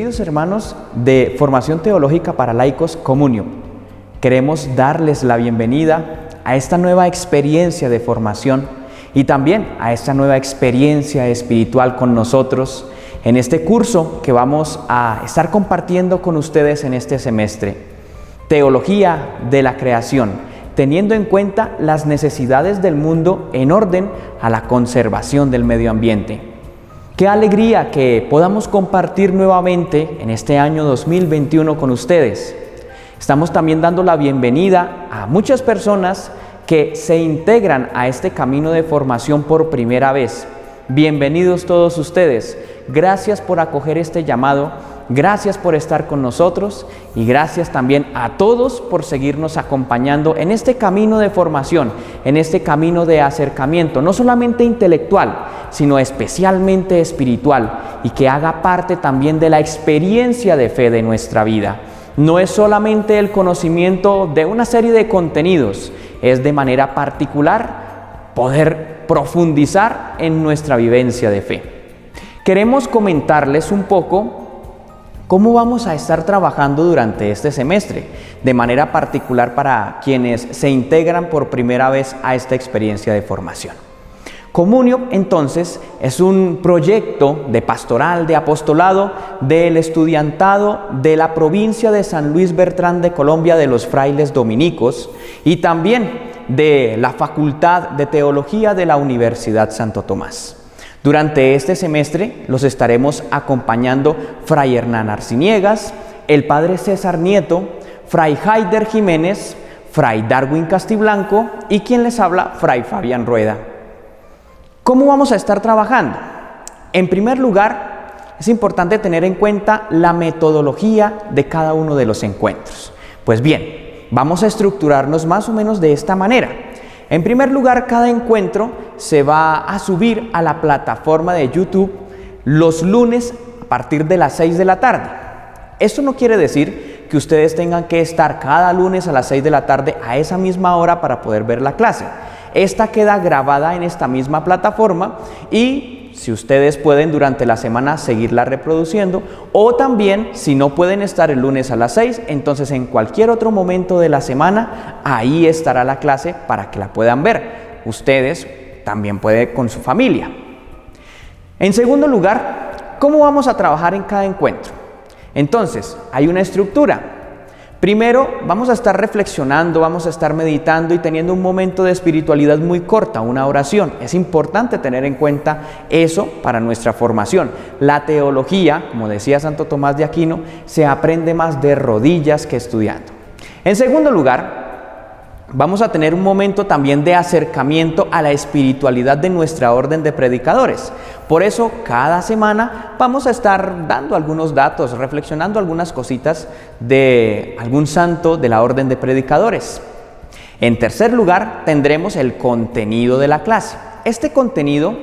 queridos hermanos de Formación Teológica para Laicos Communion, queremos darles la bienvenida a esta nueva experiencia de formación y también a esta nueva experiencia espiritual con nosotros en este curso que vamos a estar compartiendo con ustedes en este semestre. Teología de la creación, teniendo en cuenta las necesidades del mundo en orden a la conservación del medio ambiente. Qué alegría que podamos compartir nuevamente en este año 2021 con ustedes. Estamos también dando la bienvenida a muchas personas que se integran a este camino de formación por primera vez. Bienvenidos todos ustedes. Gracias por acoger este llamado, gracias por estar con nosotros y gracias también a todos por seguirnos acompañando en este camino de formación, en este camino de acercamiento, no solamente intelectual, sino especialmente espiritual y que haga parte también de la experiencia de fe de nuestra vida. No es solamente el conocimiento de una serie de contenidos, es de manera particular poder profundizar en nuestra vivencia de fe. Queremos comentarles un poco cómo vamos a estar trabajando durante este semestre, de manera particular para quienes se integran por primera vez a esta experiencia de formación. Communion, entonces, es un proyecto de pastoral, de apostolado, del estudiantado de la provincia de San Luis Bertrán de Colombia de los frailes dominicos y también de la Facultad de Teología de la Universidad Santo Tomás. Durante este semestre los estaremos acompañando Fray Hernán Arciniegas, el Padre César Nieto, Fray Haider Jiménez, Fray Darwin Castiblanco y quien les habla, Fray Fabián Rueda. ¿Cómo vamos a estar trabajando? En primer lugar, es importante tener en cuenta la metodología de cada uno de los encuentros. Pues bien, vamos a estructurarnos más o menos de esta manera. En primer lugar, cada encuentro se va a subir a la plataforma de YouTube los lunes a partir de las 6 de la tarde. Esto no quiere decir que ustedes tengan que estar cada lunes a las 6 de la tarde a esa misma hora para poder ver la clase. Esta queda grabada en esta misma plataforma y si ustedes pueden durante la semana seguirla reproduciendo o también si no pueden estar el lunes a las 6, entonces en cualquier otro momento de la semana ahí estará la clase para que la puedan ver. Ustedes también pueden con su familia. En segundo lugar, ¿cómo vamos a trabajar en cada encuentro? Entonces, hay una estructura. Primero, vamos a estar reflexionando, vamos a estar meditando y teniendo un momento de espiritualidad muy corta, una oración. Es importante tener en cuenta eso para nuestra formación. La teología, como decía Santo Tomás de Aquino, se aprende más de rodillas que estudiando. En segundo lugar, vamos a tener un momento también de acercamiento a la espiritualidad de nuestra orden de predicadores. Por eso, cada semana vamos a estar dando algunos datos, reflexionando algunas cositas de algún santo de la orden de predicadores. En tercer lugar, tendremos el contenido de la clase. Este contenido,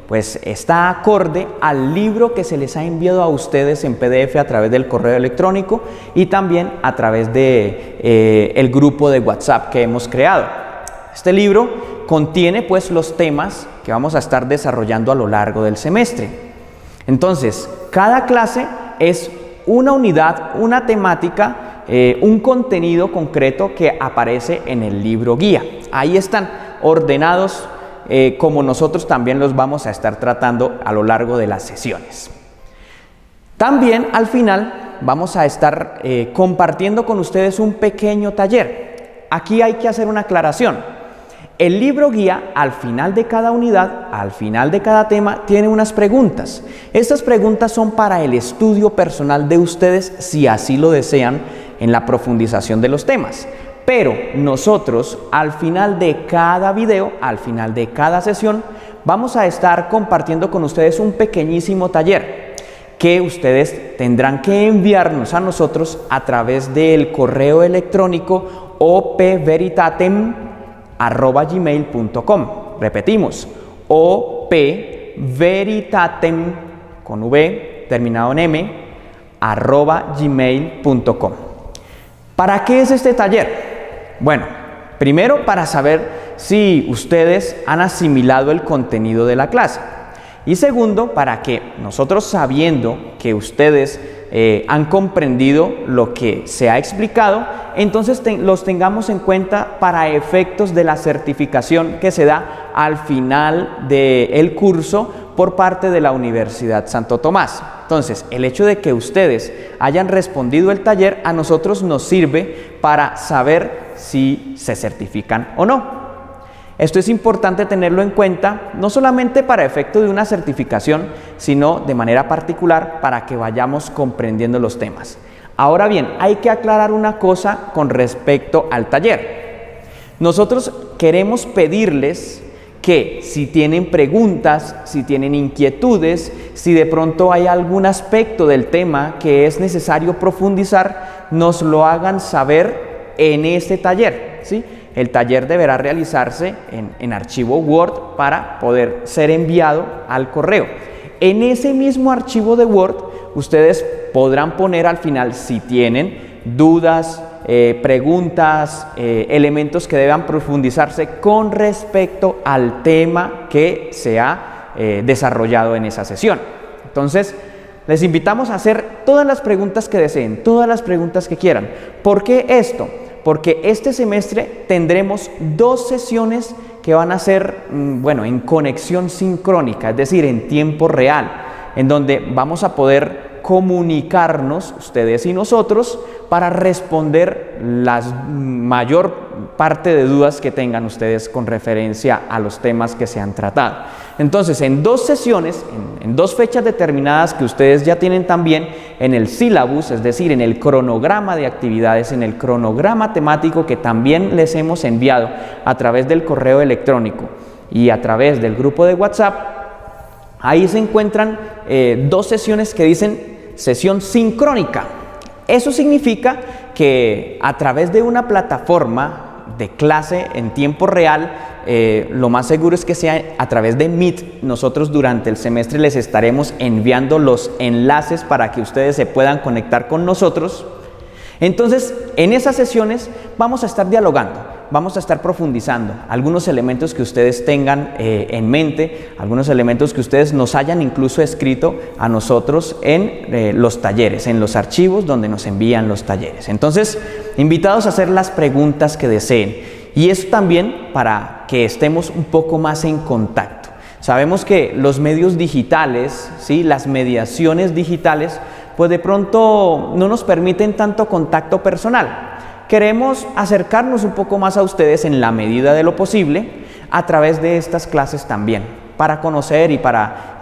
pues, está acorde al libro que se les ha enviado a ustedes en PDF a través del correo electrónico y también a través de el grupo de WhatsApp que hemos creado. Este libro contiene pues los temas que vamos a estar desarrollando a lo largo del semestre. Entonces, cada clase es una unidad, una temática, un contenido concreto que aparece en el libro guía. Ahí están ordenados como nosotros también los vamos a estar tratando a lo largo de las sesiones. También al final vamos a estar compartiendo con ustedes un pequeño taller. Aquí hay que hacer una aclaración. El libro guía al final de cada unidad, al final de cada tema, tiene unas preguntas. Estas preguntas son para el estudio personal de ustedes si así lo desean en la profundización de los temas. Pero nosotros al final de cada video, al final de cada sesión, vamos a estar compartiendo con ustedes un pequeñísimo taller que ustedes tendrán que enviarnos a nosotros a través del correo electrónico opveritatem@gmail.com. Repetimos, opveritatem con v terminado en m @gmail.com. ¿Para qué es este taller? Bueno, primero para saber si ustedes han asimilado el contenido de la clase. Y segundo, para que nosotros, sabiendo que ustedes han comprendido lo que se ha explicado, entonces los tengamos en cuenta para efectos de la certificación que se da al final del curso por parte de la Universidad Santo Tomás. Entonces, el hecho de que ustedes hayan respondido el taller a nosotros nos sirve para saber si se certifican o no. Esto es importante tenerlo en cuenta, no solamente para efecto de una certificación, sino de manera particular para que vayamos comprendiendo los temas. Ahora bien, hay que aclarar una cosa con respecto al taller. Nosotros queremos pedirles que si tienen preguntas, si tienen inquietudes, si de pronto hay algún aspecto del tema que es necesario profundizar, nos lo hagan saber en este taller, ¿sí? El taller deberá realizarse en archivo Word para poder ser enviado al correo. En ese mismo archivo de Word, ustedes podrán poner al final, si tienen dudas, preguntas, elementos que deban profundizarse con respecto al tema que se ha desarrollado en esa sesión. Entonces, les invitamos a hacer todas las preguntas que deseen, todas las preguntas que quieran. ¿Por qué esto? Porque este semestre tendremos 2 sesiones que van a ser, en conexión sincrónica, es decir, en tiempo real, en donde vamos a poder comunicarnos, ustedes y nosotros, para responder la mayor parte de dudas que tengan ustedes con referencia a los temas que se han tratado. Entonces, en 2 sesiones, en 2 fechas determinadas que ustedes ya tienen también en el sílabus, es decir, en el cronograma de actividades, en el cronograma temático que también les hemos enviado a través del correo electrónico y a través del grupo de WhatsApp, ahí se encuentran 2 sesiones que dicen sesión sincrónica. Eso significa que a través de una plataforma de clase en tiempo real, lo más seguro es que sea a través de Meet. Nosotros durante el semestre les estaremos enviando los enlaces para que ustedes se puedan conectar con nosotros. Entonces, en esas sesiones vamos a estar dialogando, vamos a estar profundizando algunos elementos que ustedes tengan en mente, algunos elementos que ustedes nos hayan incluso escrito a nosotros en los talleres, en los archivos donde nos envían los talleres. Entonces, invitados a hacer las preguntas que deseen, y eso también para que estemos un poco más en contacto. Sabemos que los medios digitales, ¿sí?, las mediaciones digitales, pues de pronto no nos permiten tanto contacto personal. Queremos acercarnos un poco más a ustedes en la medida de lo posible a través de estas clases también, para conocer y para,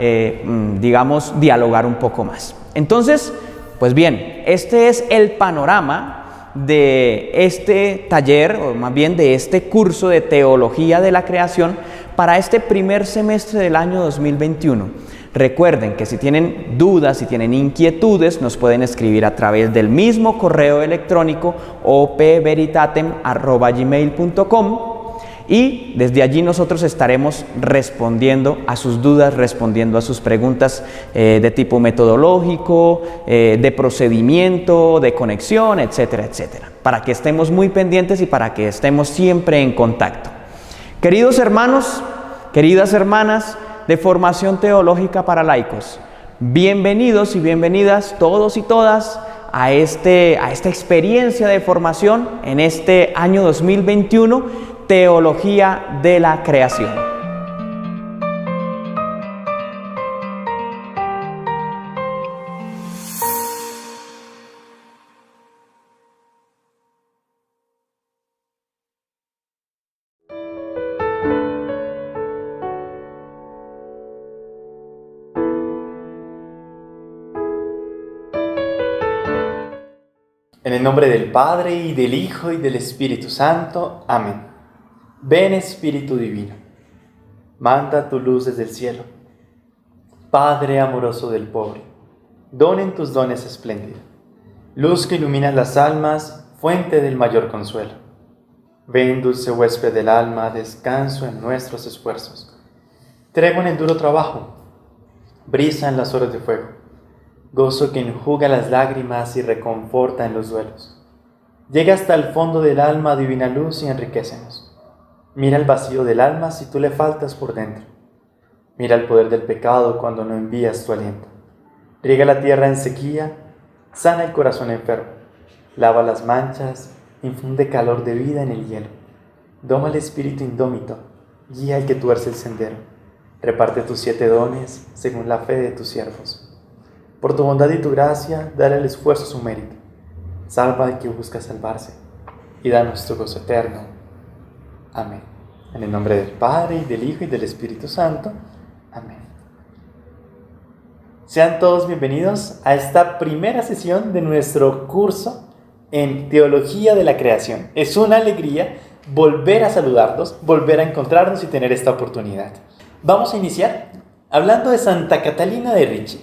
dialogar un poco más. Entonces, pues bien, este es el panorama de este taller, o más bien de este curso de Teología de la Creación para este primer semestre del año 2021. Recuerden que si tienen dudas, si tienen inquietudes, nos pueden escribir a través del mismo correo electrónico opveritatem@gmail.com, y desde allí nosotros estaremos respondiendo a sus dudas, respondiendo a sus preguntas de tipo metodológico, de procedimiento, de conexión, etcétera, etcétera, para que estemos muy pendientes y para que estemos siempre en contacto. Queridos hermanos, queridas hermanas de Formación Teológica para Laicos, bienvenidos y bienvenidas todos y todas a esta experiencia de formación en este año 2021, Teología de la Creación. En el nombre del Padre, y del Hijo, y del Espíritu Santo. Amén. Ven, Espíritu Divino, manda tu luz desde el cielo. Padre amoroso del pobre, donen tus dones espléndidos, luz que ilumina las almas, fuente del mayor consuelo. Ven, dulce huésped del alma, descanso en nuestros esfuerzos. Tregua en el duro trabajo, brisa en las horas de fuego, gozo que enjuga las lágrimas y reconforta en los duelos. Llega hasta el fondo del alma divina luz y enriquécenos. Mira el vacío del alma si tú le faltas por dentro. Mira el poder del pecado cuando no envías tu aliento. Riega la tierra en sequía, Sana el corazón enfermo, lava las manchas, infunde calor de vida en el hielo. Doma el espíritu indómito, guía al que tuerce el sendero. Reparte tus 7 dones según la fe de tus siervos. Por tu bondad y tu gracia, dale al esfuerzo su mérito. Salva al que busca salvarse y danos tu gozo eterno. Amén. En el nombre del Padre, y del Hijo, y del Espíritu Santo. Amén. Sean todos bienvenidos a esta primera sesión de nuestro curso en Teología de la Creación. Es una alegría volver a saludarlos, volver a encontrarnos y tener esta oportunidad. Vamos a iniciar hablando de Santa Catalina de Ricci,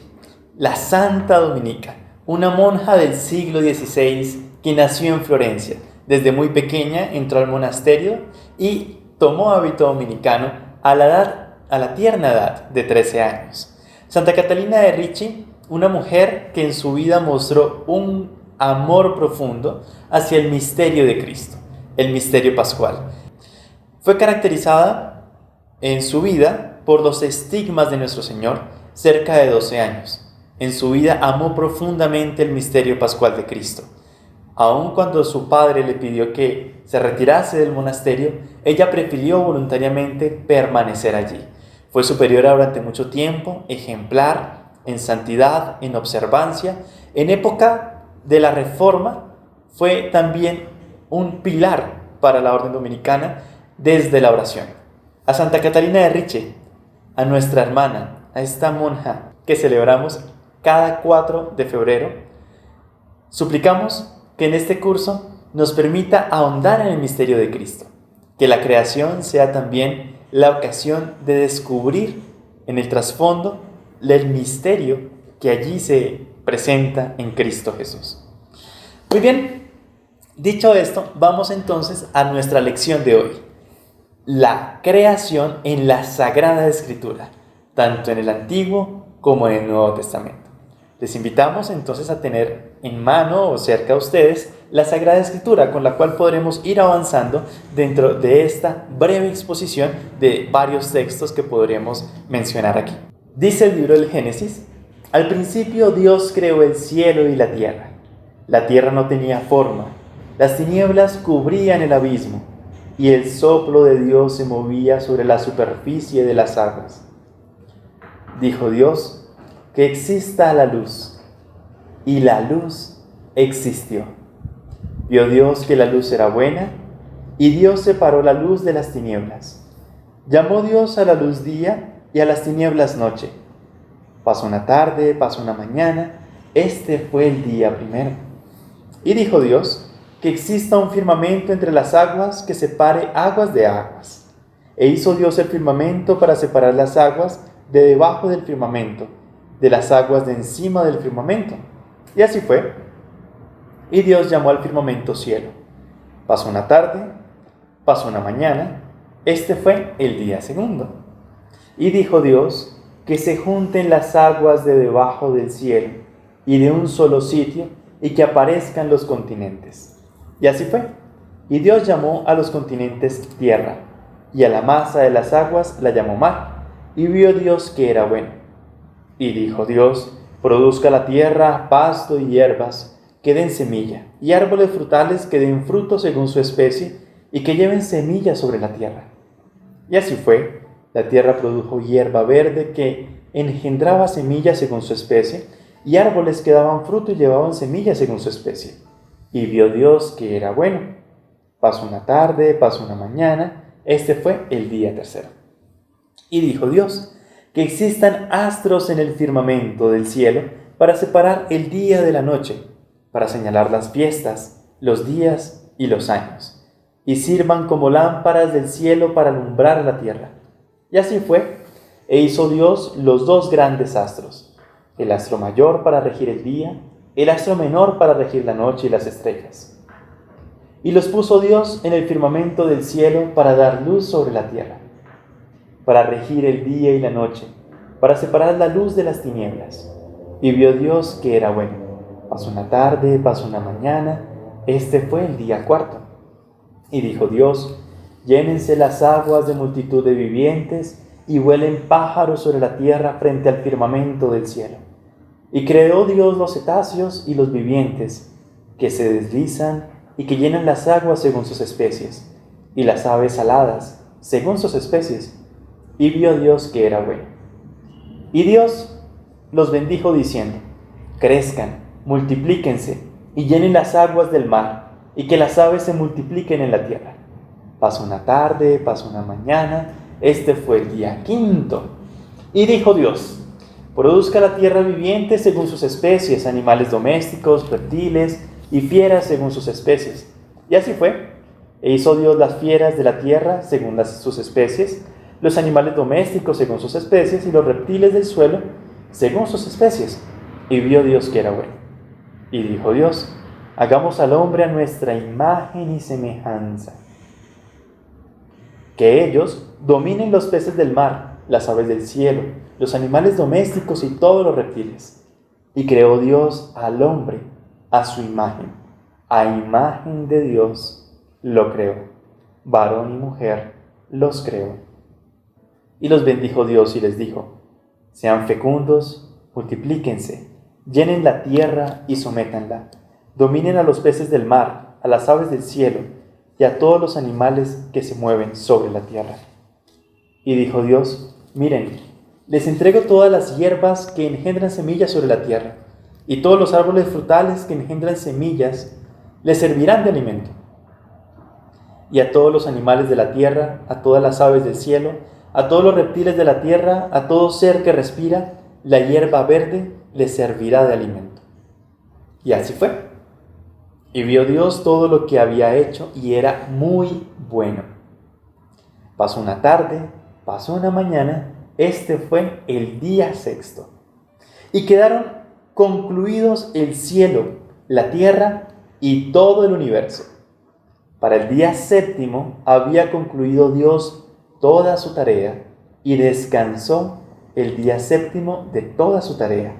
la Santa Dominica, una monja del siglo XVI que nació en Florencia. Desde muy pequeña entró al monasterio y tomó hábito dominicano a la tierna edad de 13 años. Santa Catalina de Ricci, una mujer que en su vida mostró un amor profundo hacia el misterio de Cristo, el misterio pascual. Fue caracterizada en su vida por los estigmas de nuestro Señor cerca de 12 años. En su vida amó profundamente el misterio pascual de Cristo. Aun cuando su padre le pidió que se retirase del monasterio, ella prefirió voluntariamente permanecer allí. Fue superiora durante mucho tiempo, ejemplar en santidad, en observancia. En época de la Reforma fue también un pilar para la orden dominicana desde la oración. A Santa Catalina de Ricci, a nuestra hermana, a esta monja que celebramos cada 4 de febrero, suplicamos que en este curso nos permita ahondar en el misterio de Cristo, que la creación sea también la ocasión de descubrir en el trasfondo el misterio que allí se presenta en Cristo Jesús. Muy bien, dicho esto, vamos entonces a nuestra lección de hoy. La creación en la Sagrada Escritura, tanto en el Antiguo como en el Nuevo Testamento. Les invitamos entonces a tener en mano o cerca de ustedes la Sagrada Escritura, con la cual podremos ir avanzando dentro de esta breve exposición de varios textos que podremos mencionar aquí. Dice el libro del Génesis: al principio Dios creó el cielo y la tierra. La tierra no tenía forma, las tinieblas cubrían el abismo, y el soplo de Dios se movía sobre la superficie de las aguas. Dijo Dios: que exista la luz, y la luz existió. Vio Dios que la luz era buena, y Dios separó la luz de las tinieblas. Llamó Dios a la luz día y a las tinieblas noche. Pasó una tarde, pasó una mañana, este fue el día primero. Y dijo Dios: que exista un firmamento entre las aguas que separe aguas de aguas. E hizo Dios el firmamento para separar las aguas de debajo del firmamento, de las aguas de encima del firmamento. Y así fue. Y Dios llamó al firmamento cielo. Pasó una tarde, pasó una mañana, este fue el día segundo. Y dijo Dios: que se junten las aguas de debajo del cielo y de un solo sitio, y que aparezcan los continentes. Y así fue. Y Dios llamó a los continentes tierra, y a la masa de las aguas la llamó mar. Y vio Dios que era bueno. Y dijo Dios: produzca la tierra pasto y hierbas que den semilla, y árboles frutales que den fruto según su especie, y que lleven semilla sobre la tierra. Y así fue. La tierra produjo hierba verde que engendraba semilla según su especie, y árboles que daban fruto y llevaban semilla según su especie. Y vio Dios que era bueno. Pasó una tarde, pasó una mañana, este fue el día tercero. Y dijo Dios: que existan astros en el firmamento del cielo para separar el día de la noche, para señalar las fiestas, los días y los años, y sirvan como lámparas del cielo para alumbrar la tierra. Y así fue. E hizo Dios los 2 grandes astros, el astro mayor para regir el día, el astro menor para regir la noche y las estrellas. Y los puso Dios en el firmamento del cielo para dar luz sobre la tierra, para regir el día y la noche, para separar la luz de las tinieblas. Y vio Dios que era bueno. Pasó una tarde, pasó una mañana, este fue el día cuarto. Y dijo Dios: llénense las aguas de multitud de vivientes, y vuelen pájaros sobre la tierra frente al firmamento del cielo. Y creó Dios los cetáceos y los vivientes, que se deslizan y que llenan las aguas según sus especies, y las aves aladas, según sus especies. Y vio Dios que era bueno. Y Dios los bendijo diciendo: crezcan, multiplíquense, y llenen las aguas del mar, y que las aves se multipliquen en la tierra. Pasó una tarde, pasó una mañana, este fue el día quinto. Y dijo Dios: produzca la tierra viviente según sus especies, animales domésticos, reptiles y fieras según sus especies. Y así fue. E hizo Dios las fieras de la tierra según sus especies, los animales domésticos según sus especies y los reptiles del suelo según sus especies. Y vio Dios que era bueno. Y dijo Dios: hagamos al hombre a nuestra imagen y semejanza, que ellos dominen los peces del mar, las aves del cielo, los animales domésticos y todos los reptiles. Y creó Dios al hombre a su imagen de Dios lo creó, varón y mujer los creó. Y los bendijo Dios y les dijo: sean fecundos, multiplíquense, llenen la tierra y sométanla, dominen a los peces del mar, a las aves del cielo y a todos los animales que se mueven sobre la tierra. Y dijo Dios: miren, les entrego todas las hierbas que engendran semillas sobre la tierra, y todos los árboles frutales que engendran semillas les servirán de alimento. Y a todos los animales de la tierra, a todas las aves del cielo, a todos los reptiles de la tierra, a todo ser que respira, la hierba verde les servirá de alimento. Y así fue. Y vio Dios todo lo que había hecho, y era muy bueno. Pasó una tarde, pasó una mañana, este fue el día sexto. Y quedaron concluidos el cielo, la tierra y todo el universo. Para el día séptimo había concluido Dios toda su tarea y descansó el día séptimo de toda su tarea.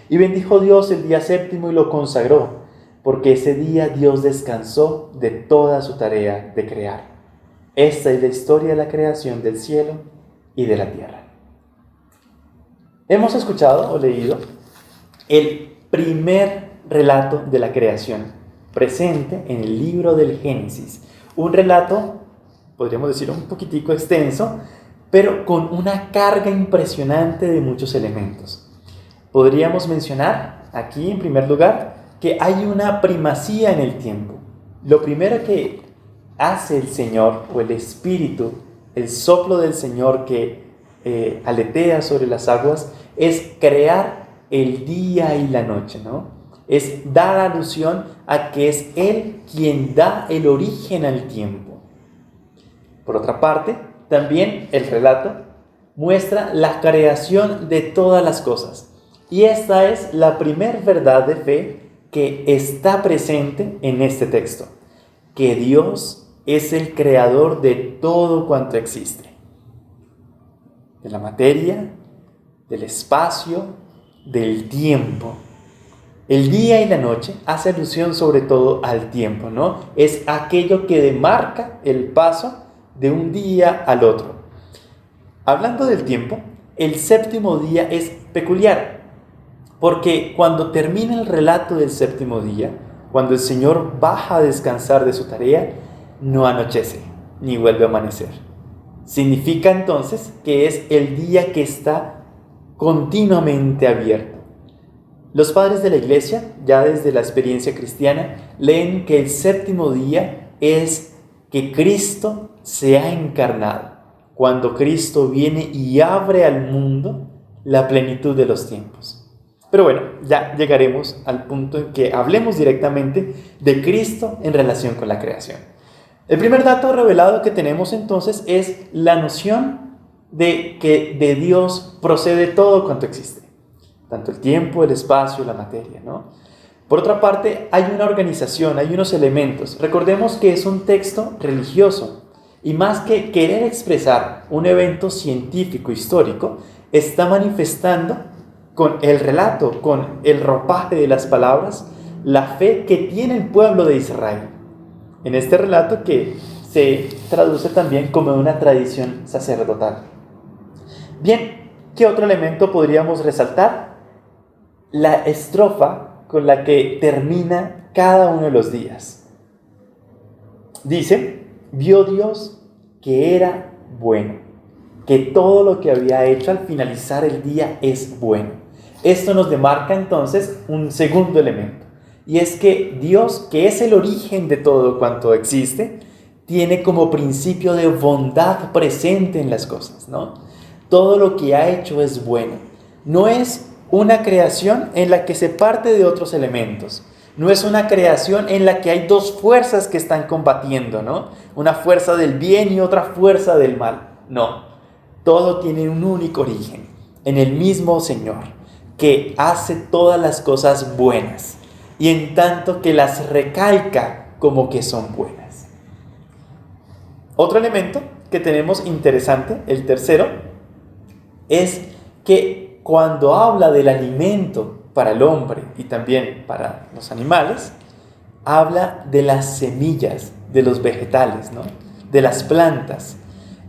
Y bendijo Dios el día séptimo y lo consagró, porque ese día Dios descansó de toda su tarea de crear. Esta es la historia de la creación del cielo y de la tierra. Hemos escuchado o leído el primer relato de la creación, presente en el libro del Génesis. Un relato, podríamos decir, un poquitico extenso, pero con una carga impresionante de muchos elementos. Podríamos mencionar aquí, en primer lugar, que hay una primacía en el tiempo. Lo primero que hace el Señor, o el Espíritu, el soplo del Señor que aletea sobre las aguas, es crear el día y la noche, ¿no? Es dar alusión a que es Él quien da el origen al tiempo. Por otra parte, también el relato muestra la creación de todas las cosas. Y esta es la primer verdad de fe que está presente en este texto, que Dios es el creador de todo cuanto existe, de la materia, del espacio, del tiempo. El día y la noche hace alusión sobre todo al tiempo, ¿no? Es aquello que demarca el paso de un día al otro. Hablando del tiempo, el séptimo día es peculiar, porque cuando termina el relato del séptimo día, cuando el Señor baja a descansar de su tarea, no anochece, ni vuelve a amanecer. Significa entonces que es el día que está continuamente abierto. Los padres de la Iglesia, ya desde la experiencia cristiana, leen que el séptimo día es que Cristo se ha encarnado, cuando Cristo viene y abre al mundo la plenitud de los tiempos. Pero bueno, ya llegaremos al punto en que hablemos directamente de Cristo en relación con la creación. El primer dato revelado que tenemos entonces es la noción de que de Dios procede todo cuanto existe, tanto el tiempo, el espacio, la materia, ¿no? Por otra parte, hay una organización, hay unos elementos. Recordemos que es un texto religioso y más que querer expresar un evento científico histórico, está manifestando con el relato, con el ropaje de las palabras, la fe que tiene el pueblo de Israel. En este relato que se traduce también como una tradición sacerdotal. Bien, ¿qué otro elemento podríamos resaltar? la estrofa con la que termina cada uno de los días. Dice: vio Dios que era bueno, que todo lo que había hecho al finalizar el día es bueno. Esto nos demarca entonces un segundo elemento, y es que Dios, que es el origen de todo cuanto existe, tiene como principio de bondad presente en las cosas, ¿no? Todo lo que ha hecho es bueno. No es una creación en la que se parte de otros elementos. No es una creación en la que hay dos fuerzas que están combatiendo, ¿no? Una fuerza del bien y otra fuerza del mal. No. Todo tiene un único origen, en el mismo Señor, que hace todas las cosas buenas, y en tanto que las recalca como que son buenas. Otro elemento que tenemos interesante, el tercero, es que cuando habla del alimento para el hombre y también para los animales, habla de las semillas de los vegetales, ¿no? De las plantas.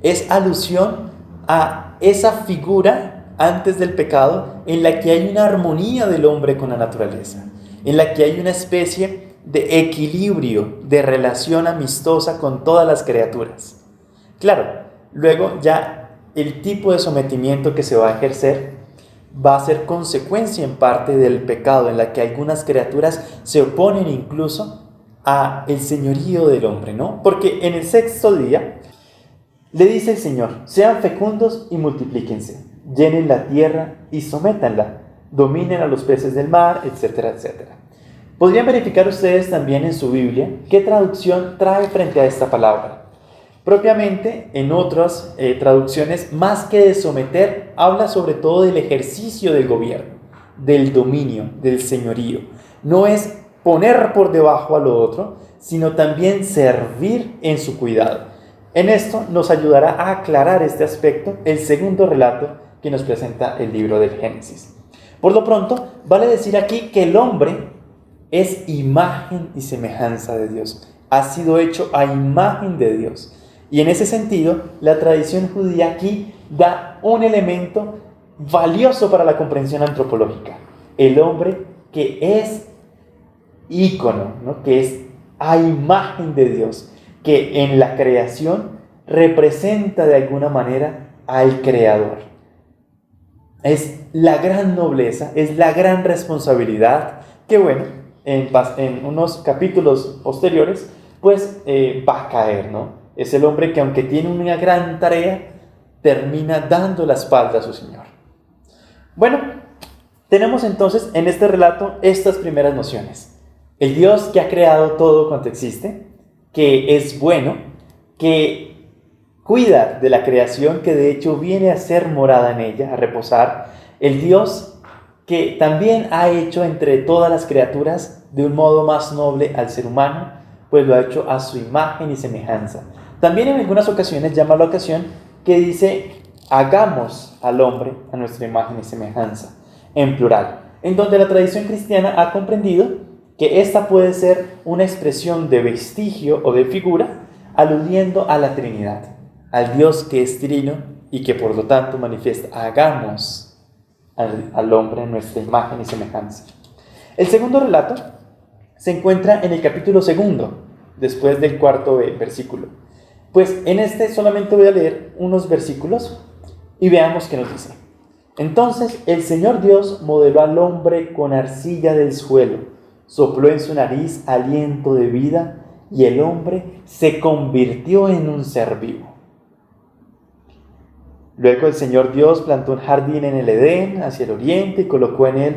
Es alusión a esa figura antes del pecado en la que hay una armonía del hombre con la naturaleza, en la que hay una especie de equilibrio, de relación amistosa con todas las criaturas. Claro, luego ya el tipo de sometimiento que se va a ejercer va a ser consecuencia en parte del pecado, en la que algunas criaturas se oponen incluso a el señorío del hombre, ¿no? Porque en el sexto día le dice el Señor: sean fecundos y multiplíquense, llenen la tierra y sométanla, dominen a los peces del mar, etcétera, etcétera. Podrían verificar ustedes también en su Biblia qué traducción trae frente a esta palabra. Propiamente, en otras traducciones, más que de someter, habla sobre todo del ejercicio del gobierno, del dominio, del señorío. No es poner por debajo a lo otro, sino también servir en su cuidado. En esto nos ayudará a aclarar este aspecto el segundo relato que nos presenta el libro del Génesis. Por lo pronto, vale decir aquí que el hombre es imagen y semejanza de Dios. Ha sido hecho a imagen de Dios. Y en ese sentido, la tradición judía aquí da un elemento valioso para la comprensión antropológica. El hombre que es ícono, ¿no? Que es a imagen de Dios, que en la creación representa de alguna manera al Creador. Es la gran nobleza, es la gran responsabilidad que, bueno, en unos capítulos posteriores, pues va a caer, ¿no? Es el hombre que, aunque tiene una gran tarea, termina dando la espalda a su Señor. Bueno, tenemos entonces en este relato estas primeras nociones. El Dios que ha creado todo cuanto existe, que es bueno, que cuida de la creación, que de hecho viene a ser morada en ella, a reposar. El Dios que también ha hecho entre todas las criaturas de un modo más noble al ser humano, pues lo ha hecho a su imagen y semejanza. También en algunas ocasiones llama la ocasión que dice: hagamos al hombre a nuestra imagen y semejanza, en plural, en donde la tradición cristiana ha comprendido que esta puede ser una expresión de vestigio o de figura, aludiendo a la Trinidad, al Dios que es trino y que por lo tanto manifiesta: hagamos al hombre a nuestra imagen y semejanza. El segundo relato se encuentra en el capítulo 2, después del cuarto versículo. Pues en este solamente voy a leer unos versículos y veamos qué nos dice. Entonces el Señor Dios modeló al hombre con arcilla del suelo, sopló en su nariz aliento de vida y el hombre se convirtió en un ser vivo. Luego el Señor Dios plantó un jardín en el Edén hacia el oriente y colocó en él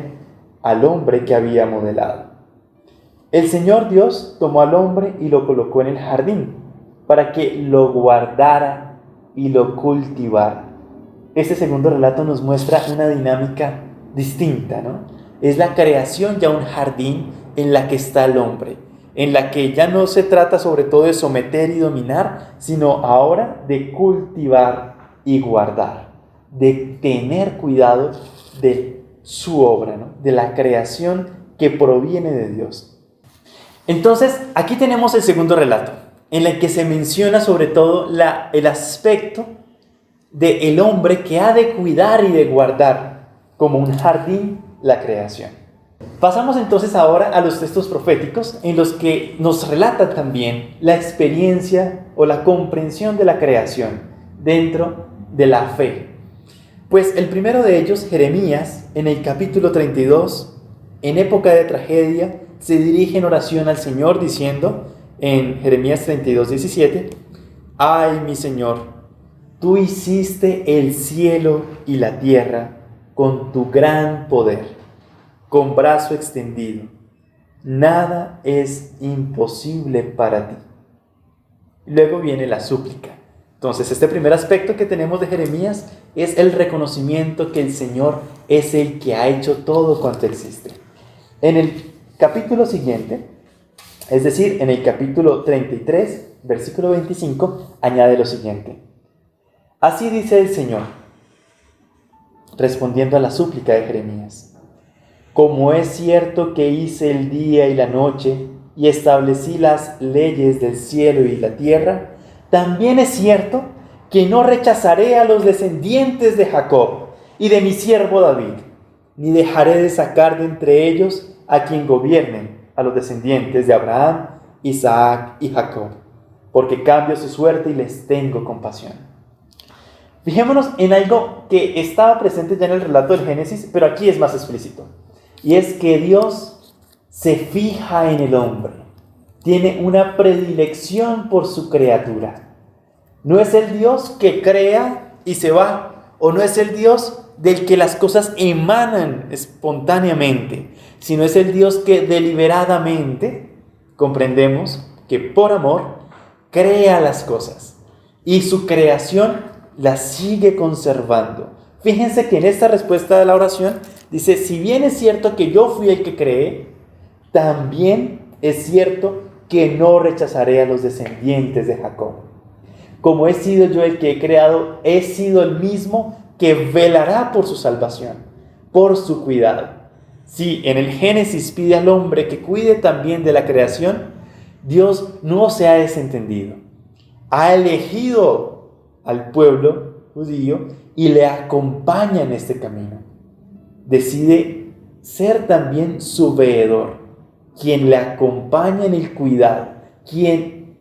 al hombre que había modelado. El Señor Dios tomó al hombre y lo colocó en el jardín para que lo guardara y lo cultivara. Este segundo relato nos muestra una dinámica distinta, ¿no? Es la creación ya un jardín en la que está el hombre, en la que ya no se trata sobre todo de someter y dominar, sino ahora de cultivar y guardar, de tener cuidado de su obra, ¿no? De la creación que proviene de Dios. Entonces, aquí tenemos el segundo relato, en el que se menciona sobre todo el aspecto del hombre que ha de cuidar y de guardar como un jardín la creación. Pasamos entonces ahora a los textos proféticos en los que nos relatan también la experiencia o la comprensión de la creación dentro de la fe. Pues el primero de ellos, Jeremías, en el capítulo 32, en época de tragedia, se dirige en oración al Señor diciendo en Jeremías 32, 17: «Ay, mi Señor, tú hiciste el cielo y la tierra con tu gran poder, con brazo extendido. Nada es imposible para ti». Luego viene la súplica. Entonces, este primer aspecto que tenemos de Jeremías es el reconocimiento que el Señor es el que ha hecho todo cuanto existe. En el capítulo siguiente, es decir, en el capítulo 33, versículo 25, añade lo siguiente: «Así dice el Señor, respondiendo a la súplica de Jeremías: como es cierto que hice el día y la noche y establecí las leyes del cielo y la tierra, también es cierto que no rechazaré a los descendientes de Jacob y de mi siervo David, ni dejaré de sacar de entre ellos a quien gobiernen, a los descendientes de Abraham, Isaac y Jacob, porque cambio su suerte y les tengo compasión». Fijémonos en algo que estaba presente ya en el relato del Génesis, pero aquí es más explícito. Y es que Dios se fija en el hombre, tiene una predilección por su criatura. No es el Dios que crea y se va, o no es el Dios del que las cosas emanan espontáneamente, sino es el Dios que deliberadamente, comprendemos que por amor, crea las cosas y su creación las sigue conservando. Fíjense que en esta respuesta de la oración dice: si bien es cierto que yo fui el que creé, también es cierto que no rechazaré a los descendientes de Jacob. Como he sido yo el que he creado, he sido el mismo que velará por su salvación, por su cuidado. Si en el Génesis pide al hombre que cuide también de la creación, Dios no se ha desentendido. Ha elegido al pueblo judío y le acompaña en este camino. Decide ser también su veedor, quien le acompaña en el cuidado, quien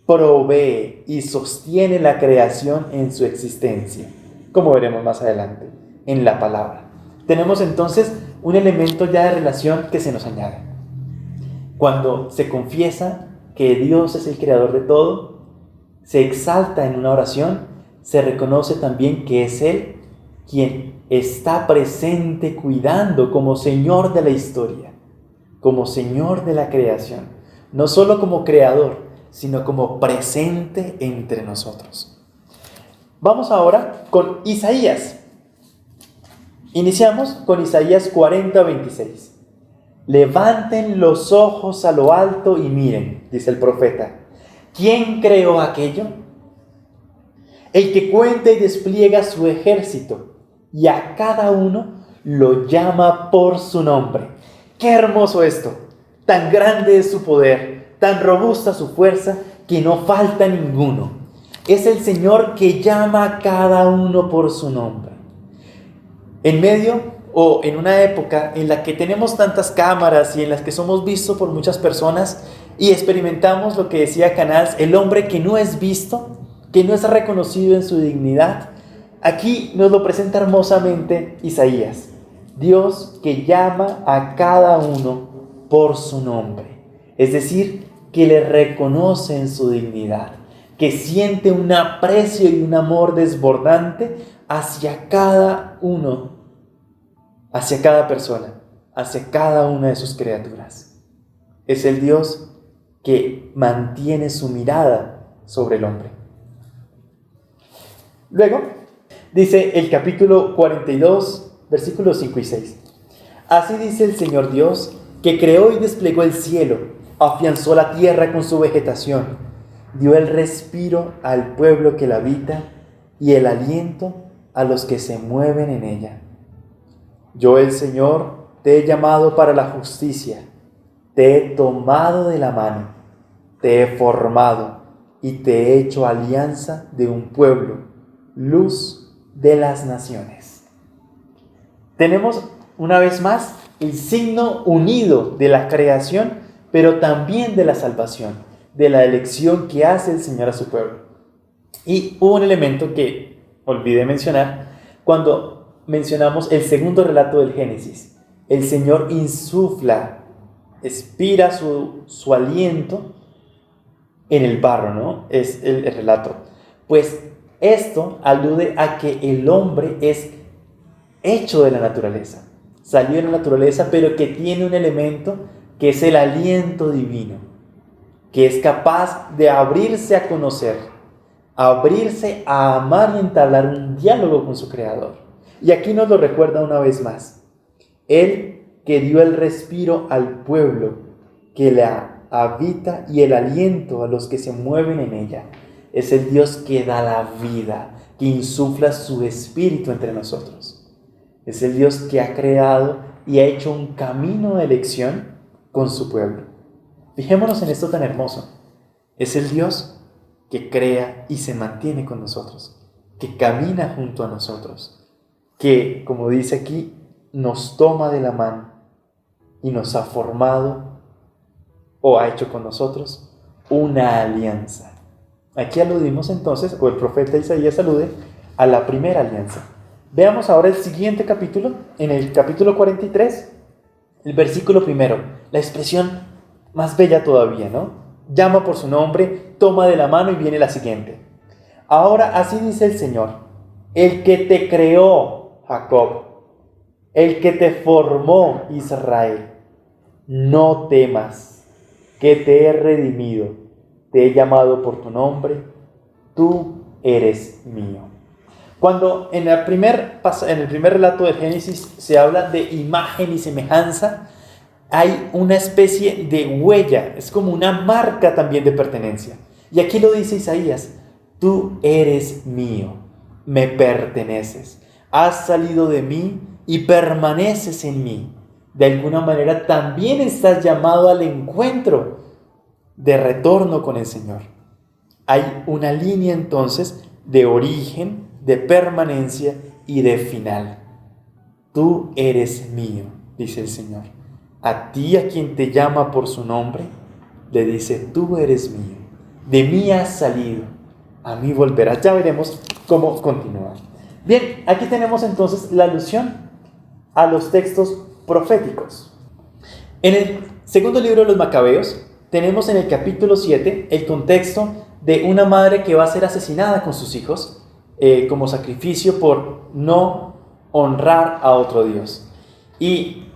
provee y sostiene la creación en su existencia, como veremos más adelante en la palabra. Tenemos entonces un elemento ya de relación que se nos añade. Cuando se confiesa que Dios es el creador de todo, se exalta en una oración, se reconoce también que es Él quien está presente cuidando como Señor de la historia, como Señor de la creación, no solo como creador, sino como presente entre nosotros. Vamos ahora con Isaías. Iniciamos con Isaías 40:26. «Levanten los ojos a lo alto y miren», dice el profeta, «¿quién creó aquello? El que cuenta y despliega su ejército, y a cada uno lo llama por su nombre». ¡Qué hermoso esto! Tan grande es su poder, tan robusta su fuerza, que no falta ninguno. Es el Señor que llama a cada uno por su nombre. En medio o en una época en la que tenemos tantas cámaras y en las que somos vistos por muchas personas y experimentamos lo que decía Canals, el hombre que no es visto, que no es reconocido en su dignidad, aquí nos lo presenta hermosamente Isaías. Dios que llama a cada uno por su nombre, es decir, que le reconoce en su dignidad, que siente un aprecio y un amor desbordante hacia cada uno, hacia cada persona, hacia cada una de sus criaturas. Es el Dios que mantiene su mirada sobre el hombre. Luego, dice el capítulo 42, versículos 5 y 6. «Así dice el Señor Dios, que creó y desplegó el cielo, afianzó la tierra con su vegetación, dio el respiro al pueblo que la habita y el aliento a los que se mueven en ella. Yo, el Señor, te he llamado para la justicia, te he tomado de la mano, te he formado y te he hecho alianza de un pueblo, luz de las naciones». Tenemos una vez más el signo unido de la creación, pero también de la salvación, de la elección que hace el Señor a su pueblo. Y hubo un elemento que olvidé mencionar cuando mencionamos el segundo relato del Génesis. El Señor insufla, expira su aliento en el barro, ¿no? Es el relato. Pues esto alude a que el hombre es hecho de la naturaleza, salió de la naturaleza, pero que tiene un elemento que es el aliento divino, que es capaz de abrirse a conocer, abrirse a amar y entablar un diálogo con su Creador. Y aquí nos lo recuerda una vez más. Él que dio el respiro al pueblo, que la habita y el aliento a los que se mueven en ella. Es el Dios que da la vida, que insufla su espíritu entre nosotros. Es el Dios que ha creado y ha hecho un camino de elección con su pueblo. Fijémonos en esto tan hermoso. Es el Dios que crea y se mantiene con nosotros, que camina junto a nosotros, que, como dice aquí, nos toma de la mano y nos ha formado o ha hecho con nosotros una alianza. Aquí aludimos entonces, o el profeta Isaías alude a la primera alianza. Veamos ahora el siguiente capítulo, en el capítulo 43, el versículo primero, la expresión más bella todavía, ¿no? Llama por su nombre, toma de la mano y viene la siguiente. Ahora así dice el Señor, el que te creó, Jacob, el que te formó, Israel, no temas, que te he redimido, te he llamado por tu nombre, tú eres mío. Cuando en el primer relato del Génesis se habla de imagen y semejanza, hay una especie de huella, es como una marca también de pertenencia. Y aquí lo dice Isaías, tú eres mío, me perteneces, has salido de mí y permaneces en mí. De alguna manera también estás llamado al encuentro de retorno con el Señor. Hay una línea entonces de origen, de permanencia y de final. Tú eres mío, dice el Señor. A ti, a quien te llama por su nombre, le dice, tú eres mío. De mí has salido, a mí volverás. Ya veremos cómo continúa. Bien, aquí tenemos entonces la alusión a los textos proféticos. En el segundo libro de los Macabeos, tenemos en el capítulo 7 el contexto de una madre que va a ser asesinada con sus hijos como sacrificio por no honrar a otro Dios. Y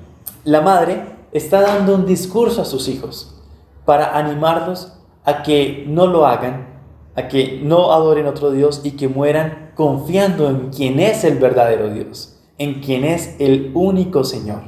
la madre está dando un discurso a sus hijos para animarlos a que no lo hagan, a que no adoren a otro Dios y que mueran confiando en quien es el verdadero Dios, en quien es el único Señor.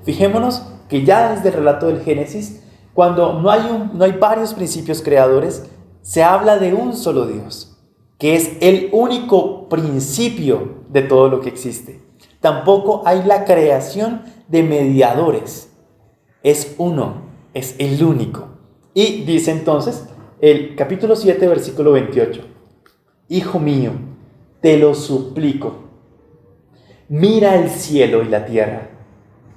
Fijémonos que ya desde el relato del Génesis, cuando no hay varios principios creadores, se habla de un solo Dios, que es el único principio de todo lo que existe. Tampoco hay la creación de mediadores. Es uno, es el único. Y dice entonces el capítulo 7, versículo 28. Hijo mío, te lo suplico, mira el cielo y la tierra,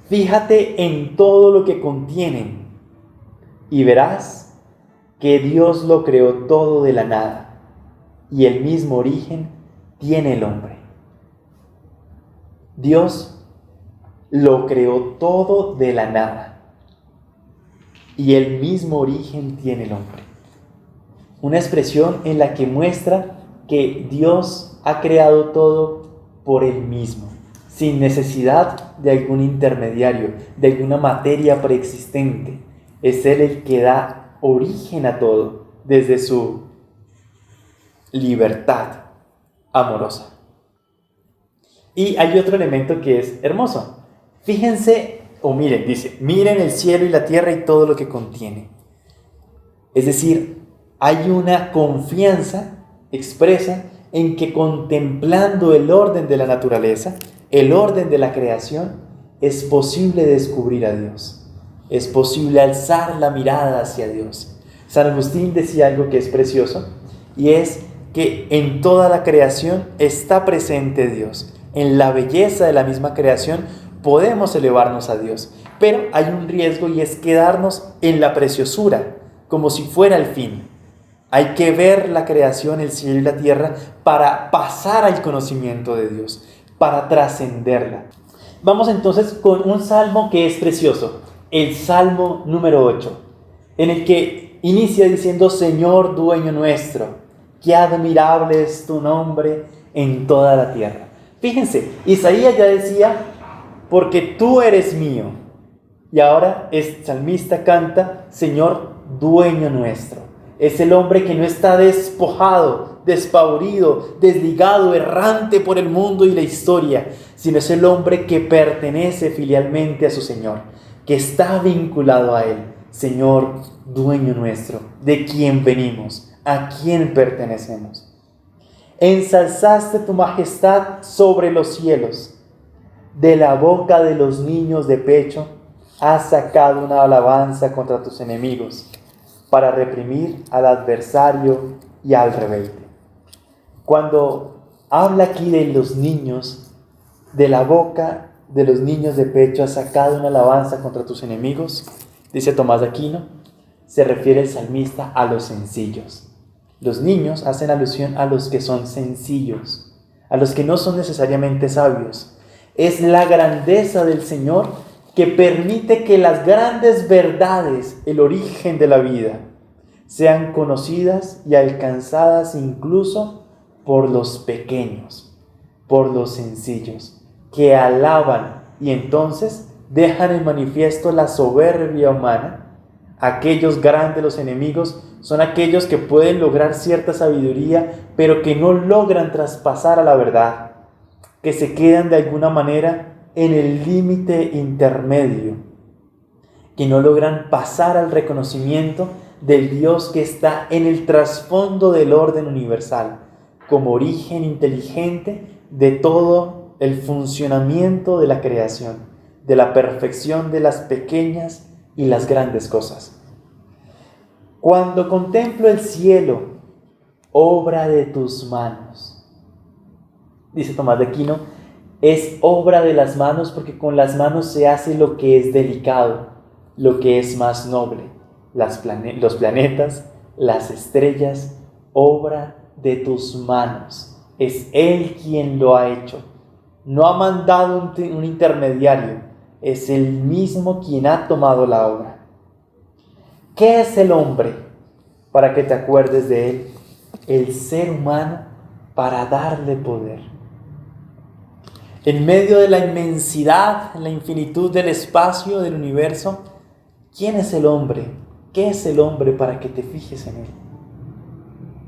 fíjate en todo lo que contienen y verás que Dios lo creó todo de la nada y el mismo origen tiene el hombre. Dios lo creó todo de la nada y el mismo origen tiene el hombre. Una expresión en la que muestra que Dios ha creado todo por Él mismo, sin necesidad de algún intermediario, de alguna materia preexistente. Es Él el que da origen a todo desde su libertad amorosa. Y hay otro elemento que es hermoso. Fíjense, o miren, dice, miren el cielo y la tierra y todo lo que contiene. Es decir, hay una confianza expresa en que contemplando el orden de la naturaleza, el orden de la creación, es posible descubrir a Dios. Es posible alzar la mirada hacia Dios. San Agustín decía algo que es precioso, y es que en toda la creación está presente Dios. En la belleza de la misma creación podemos elevarnos a Dios, pero hay un riesgo y es quedarnos en la preciosura, como si fuera el fin. Hay que ver la creación, el cielo y la tierra para pasar al conocimiento de Dios, para trascenderla. Vamos entonces con un salmo que es precioso, el Salmo número 8, en el que inicia diciendo: Señor, dueño nuestro, qué admirable es tu nombre en toda la tierra. Fíjense, Isaías ya decía: porque tú eres mío. Y ahora el salmista canta: Señor, dueño nuestro. Es el hombre que no está despojado, despavorido, desligado, errante por el mundo y la historia, sino es el hombre que pertenece filialmente a su Señor, que está vinculado a Él. Señor, dueño nuestro, de quién venimos, a quién pertenecemos. Ensalzaste tu majestad sobre los cielos. De la boca de los niños de pecho has sacado una alabanza contra tus enemigos, para reprimir al adversario y al rebelde. Cuando habla aquí de los niños, de la boca de los niños de pecho has sacado una alabanza contra tus enemigos, dice Tomás de Aquino, se refiere el salmista a los sencillos. Los niños hacen alusión a los que son sencillos, a los que no son necesariamente sabios. Es la grandeza del Señor que permite que las grandes verdades, el origen de la vida, sean conocidas y alcanzadas incluso por los pequeños, por los sencillos, que alaban y entonces dejan en manifiesto la soberbia humana. Aquellos grandes, los enemigos, son aquellos que pueden lograr cierta sabiduría, pero que no logran traspasar a la verdad, que se quedan de alguna manera en el límite intermedio, que no logran pasar al reconocimiento del Dios que está en el trasfondo del orden universal, como origen inteligente de todo el funcionamiento de la creación, de la perfección de las pequeñas y las grandes cosas. Cuando contemplo el cielo, obra de tus manos, dice Tomás de Aquino, es obra de las manos porque con las manos se hace lo que es delicado, lo que es más noble. Los planetas, las estrellas, obra de tus manos. Es Él quien lo ha hecho. No ha mandado un intermediario, es Él mismo quien ha tomado la obra. ¿Qué es el hombre? Para que te acuerdes de él. El ser humano para darle poder. En medio de la inmensidad, la infinitud del espacio, del universo, ¿quién es el hombre? ¿Qué es el hombre para que te fijes en él?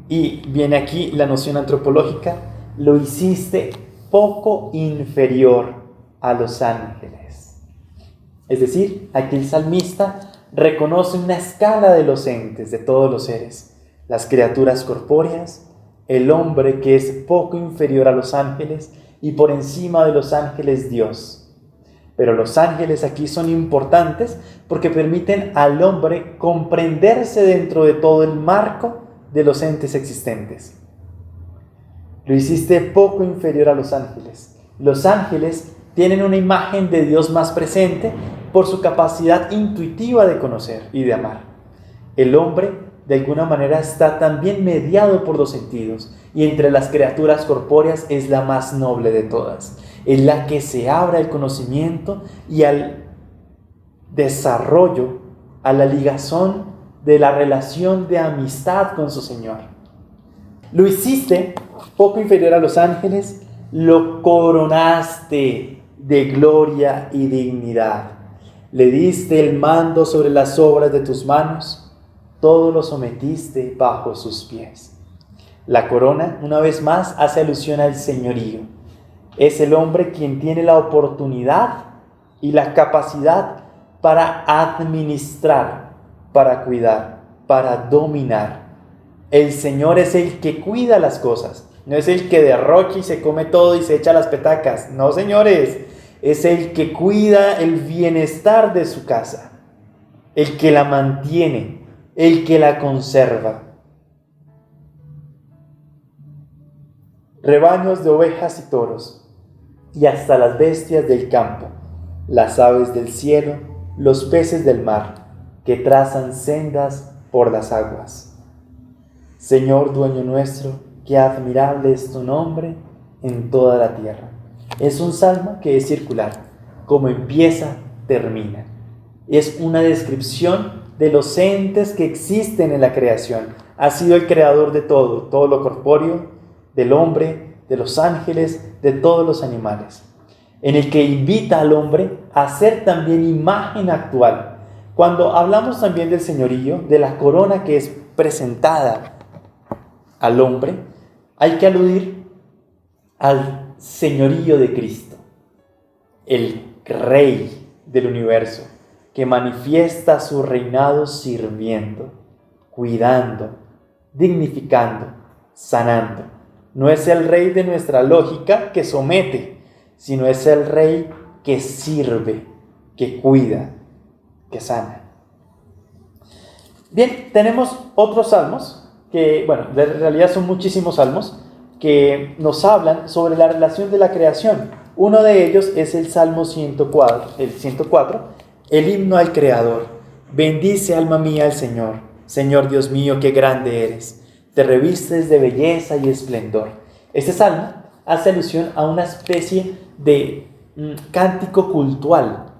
Y viene aquí la noción antropológica: lo hiciste poco inferior a los ángeles. Es decir, aquí el salmista reconoce una escala de los entes, de todos los seres, las criaturas corpóreas, el hombre que es poco inferior a los ángeles y por encima de los ángeles Dios. Pero los ángeles aquí son importantes porque permiten al hombre comprenderse dentro de todo el marco de los entes existentes. Lo hiciste poco inferior a los ángeles. Los ángeles tienen una imagen de Dios más presente por su capacidad intuitiva de conocer y de amar. El hombre, de alguna manera, está también mediado por los sentidos, y entre las criaturas corpóreas es la más noble de todas. Es la que se abre al conocimiento y al desarrollo, a la ligazón de la relación de amistad con su Señor. Lo hiciste poco inferior a los ángeles, lo coronaste de gloria y dignidad. Le diste el mando sobre las obras de tus manos, todo lo sometiste bajo sus pies. La corona, una vez más, hace alusión al señorío. Es el hombre quien tiene la oportunidad y la capacidad para administrar, para cuidar, para dominar. El Señor es el que cuida las cosas, no es el que derrocha y se come todo y se echa las petacas. No, señores, es el que cuida el bienestar de su casa, el que la mantiene, el que la conserva. Rebaños de ovejas y toros, y hasta las bestias del campo, las aves del cielo, los peces del mar, que trazan sendas por las aguas. Señor dueño nuestro, qué admirable es tu nombre en toda la tierra. Es un salmo que es circular, como empieza, termina. Es una descripción de los entes que existen en la creación. Ha sido el creador de todo lo corpóreo, del hombre, de los ángeles, de todos los animales, en el que invita al hombre a ser también imagen actual. Cuando hablamos también del señorío, de la corona que es presentada al hombre, hay que aludir al señorío de Cristo, el Rey del universo, que manifiesta su reinado sirviendo, cuidando, dignificando, sanando. No es el Rey de nuestra lógica que somete, sino es el Rey que sirve, que cuida, que sana. Bien, tenemos otros salmos que, en realidad son muchísimos salmos que nos hablan sobre la relación de la creación. Uno de ellos es el Salmo 104, el himno al Creador. Bendice, alma mía, al Señor. Señor Dios mío, qué grande eres. Te revistes de belleza y esplendor. Este salmo hace alusión a una especie de cántico cultual,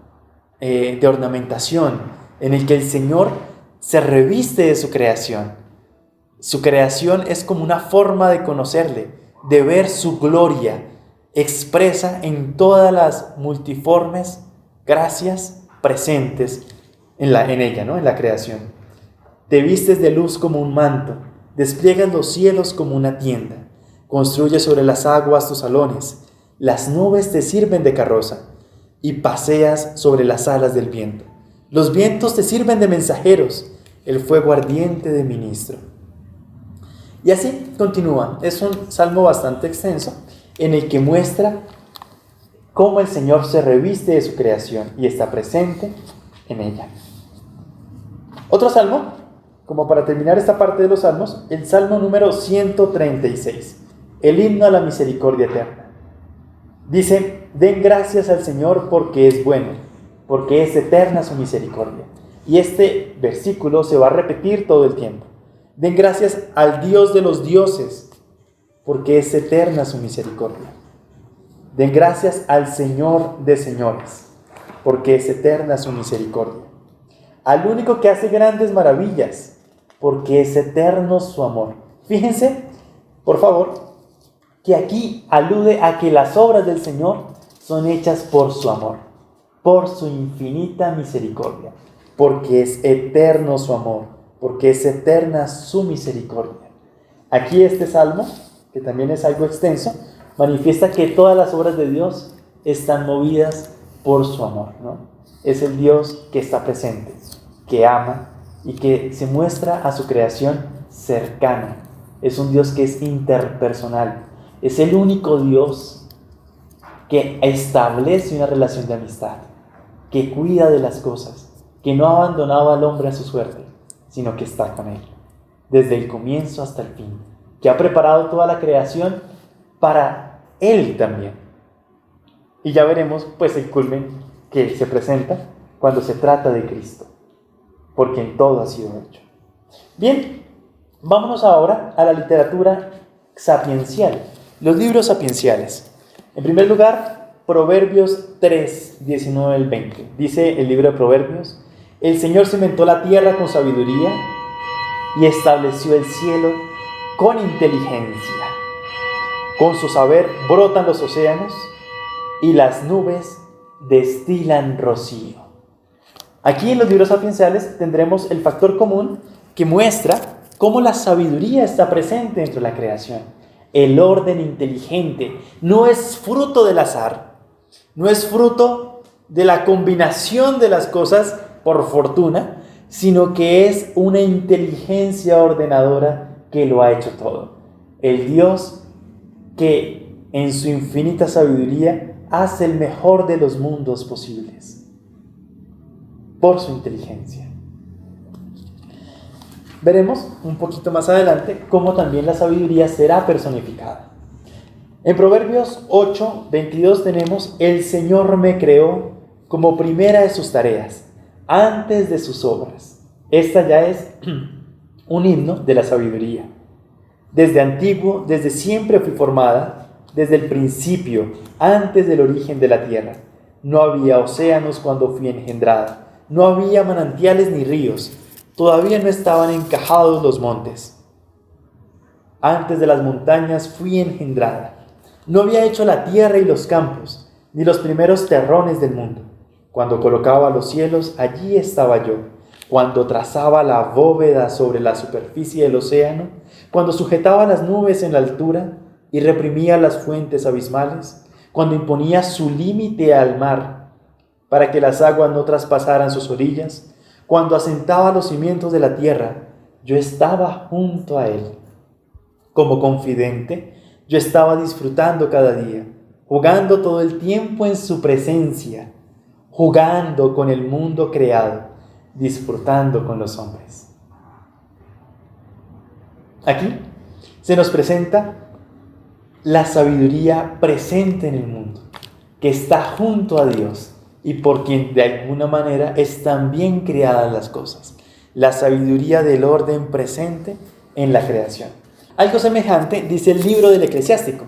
de ornamentación, en el que el Señor se reviste de su creación. Su creación es como una forma de conocerle, de ver su gloria, expresa en todas las multiformes gracias presentes en ella, ¿no? En la creación. Te vistes de luz como un manto, despliegas los cielos como una tienda, construyes sobre las aguas tus salones, las nubes te sirven de carroza y paseas sobre las alas del viento. Los vientos te sirven de mensajeros, el fuego ardiente de ministro. Y así continúa. Es un salmo bastante extenso en el que muestra cómo el Señor se reviste de su creación y está presente en ella. Otro salmo, como para terminar esta parte de los salmos, el salmo número 136, el himno a la misericordia eterna. Dice: den gracias al Señor porque es bueno, porque es eterna su misericordia. Y este versículo se va a repetir todo el tiempo. Den gracias al Dios de los dioses, porque es eterna su misericordia. Den gracias al Señor de señores, porque es eterna su misericordia. Al único que hace grandes maravillas, porque es eterno su amor. Fíjense, por favor, que aquí alude a que las obras del Señor son hechas por su amor, por su infinita misericordia, porque es eterno su amor, porque es eterna su misericordia. Aquí este salmo, que también es algo extenso, manifiesta que todas las obras de Dios están movidas por su amor, ¿no? Es el Dios que está presente, que ama y que se muestra a su creación cercano. Es un Dios que es interpersonal. Es el único Dios que establece una relación de amistad, que cuida de las cosas, que no ha abandonado al hombre a su suerte, sino que está con él, desde el comienzo hasta el fin, que ha preparado toda la creación para él también. Y ya veremos pues el culmen que se presenta cuando se trata de Cristo, porque en todo ha sido hecho. Bien, vámonos ahora a la literatura sapiencial, los libros sapienciales. En primer lugar, Proverbios 3, 19 al 20. Dice el libro de Proverbios: el Señor cimentó la tierra con sabiduría y estableció el cielo con inteligencia. Con su saber brotan los océanos y las nubes destilan rocío. Aquí en los libros sapienciales tendremos el factor común que muestra cómo la sabiduría está presente dentro de la creación. El orden inteligente no es fruto del azar, no es fruto de la combinación de las cosas por fortuna, sino que es una inteligencia ordenadora que lo ha hecho todo. El Dios que en su infinita sabiduría hace el mejor de los mundos posibles por su inteligencia. Veremos un poquito más adelante cómo también la sabiduría será personificada. En Proverbios 8, 22 tenemos: el Señor me creó como primera de sus tareas, antes de sus obras. Esta ya es un himno de la sabiduría. Desde antiguo, desde siempre fui formada, desde el principio, antes del origen de la tierra. No había océanos cuando fui engendrada, no había manantiales ni ríos, todavía no estaban encajados los montes. Antes de las montañas fui engendrada, no había hecho la tierra y los campos, ni los primeros terrones del mundo. Cuando colocaba los cielos, allí estaba yo. Cuando trazaba la bóveda sobre la superficie del océano, cuando sujetaba las nubes en la altura y reprimía las fuentes abismales, cuando imponía su límite al mar para que las aguas no traspasaran sus orillas, cuando asentaba los cimientos de la tierra, yo estaba junto a él. Como confidente, yo estaba disfrutando cada día, jugando todo el tiempo en su presencia, jugando con el mundo creado, disfrutando con los hombres. Aquí se nos presenta la sabiduría presente en el mundo, que está junto a Dios y por quien de alguna manera están bien creadas las cosas. La sabiduría del orden presente en la creación. Algo semejante dice el libro del Eclesiástico,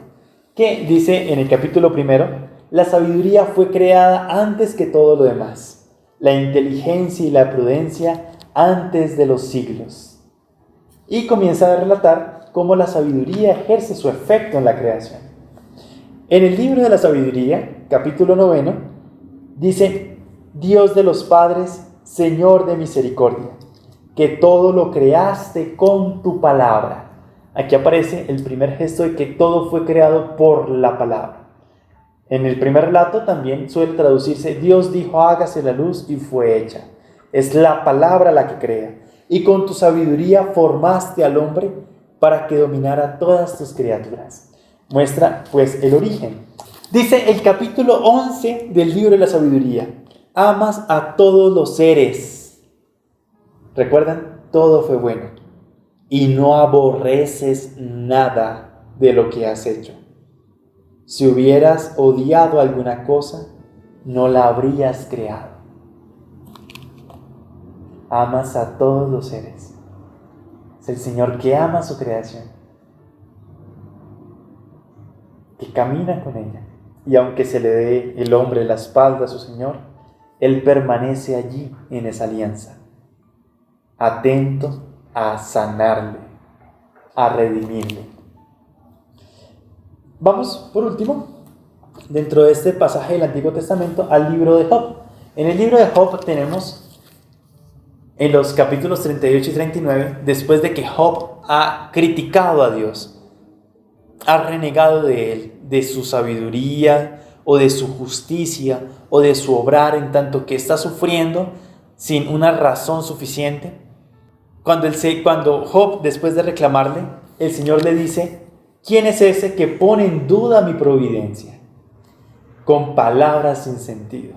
que dice en el capítulo 1, la sabiduría fue creada antes que todo lo demás, la inteligencia y la prudencia antes de los siglos. Y comienza a relatar cómo la sabiduría ejerce su efecto en la creación. En el libro de la sabiduría, capítulo 9, dice: Dios de los padres, Señor de misericordia, que todo lo creaste con tu palabra. Aquí aparece el primer gesto de que todo fue creado por la palabra. En el primer relato también suele traducirse: Dios dijo, hágase la luz, y fue hecha. Es la palabra la que crea. Y con tu sabiduría formaste al hombre para que dominara todas tus criaturas. Muestra pues el origen. Dice el capítulo 11 del libro de la sabiduría: amas a todos los seres. ¿Recuerdan? Todo fue bueno. Y no aborreces nada de lo que has hecho. Si hubieras odiado alguna cosa, no la habrías creado. Amas a todos los seres. Es el Señor que ama su creación, que camina con ella. Y aunque se le dé el hombre la espalda a su Señor, Él permanece allí en esa alianza, atento a sanarle, a redimirle. Vamos, por último, dentro de este pasaje del Antiguo Testamento, al libro de Job. En el libro de Job tenemos, en los capítulos 38 y 39, después de que Job ha criticado a Dios, ha renegado de él, de su sabiduría, o de su justicia, o de su obrar, en tanto que está sufriendo sin una razón suficiente. Cuando Job, después de reclamarle, el Señor le dice: ¿quién es ese que pone en duda mi providencia? Con palabras sin sentido.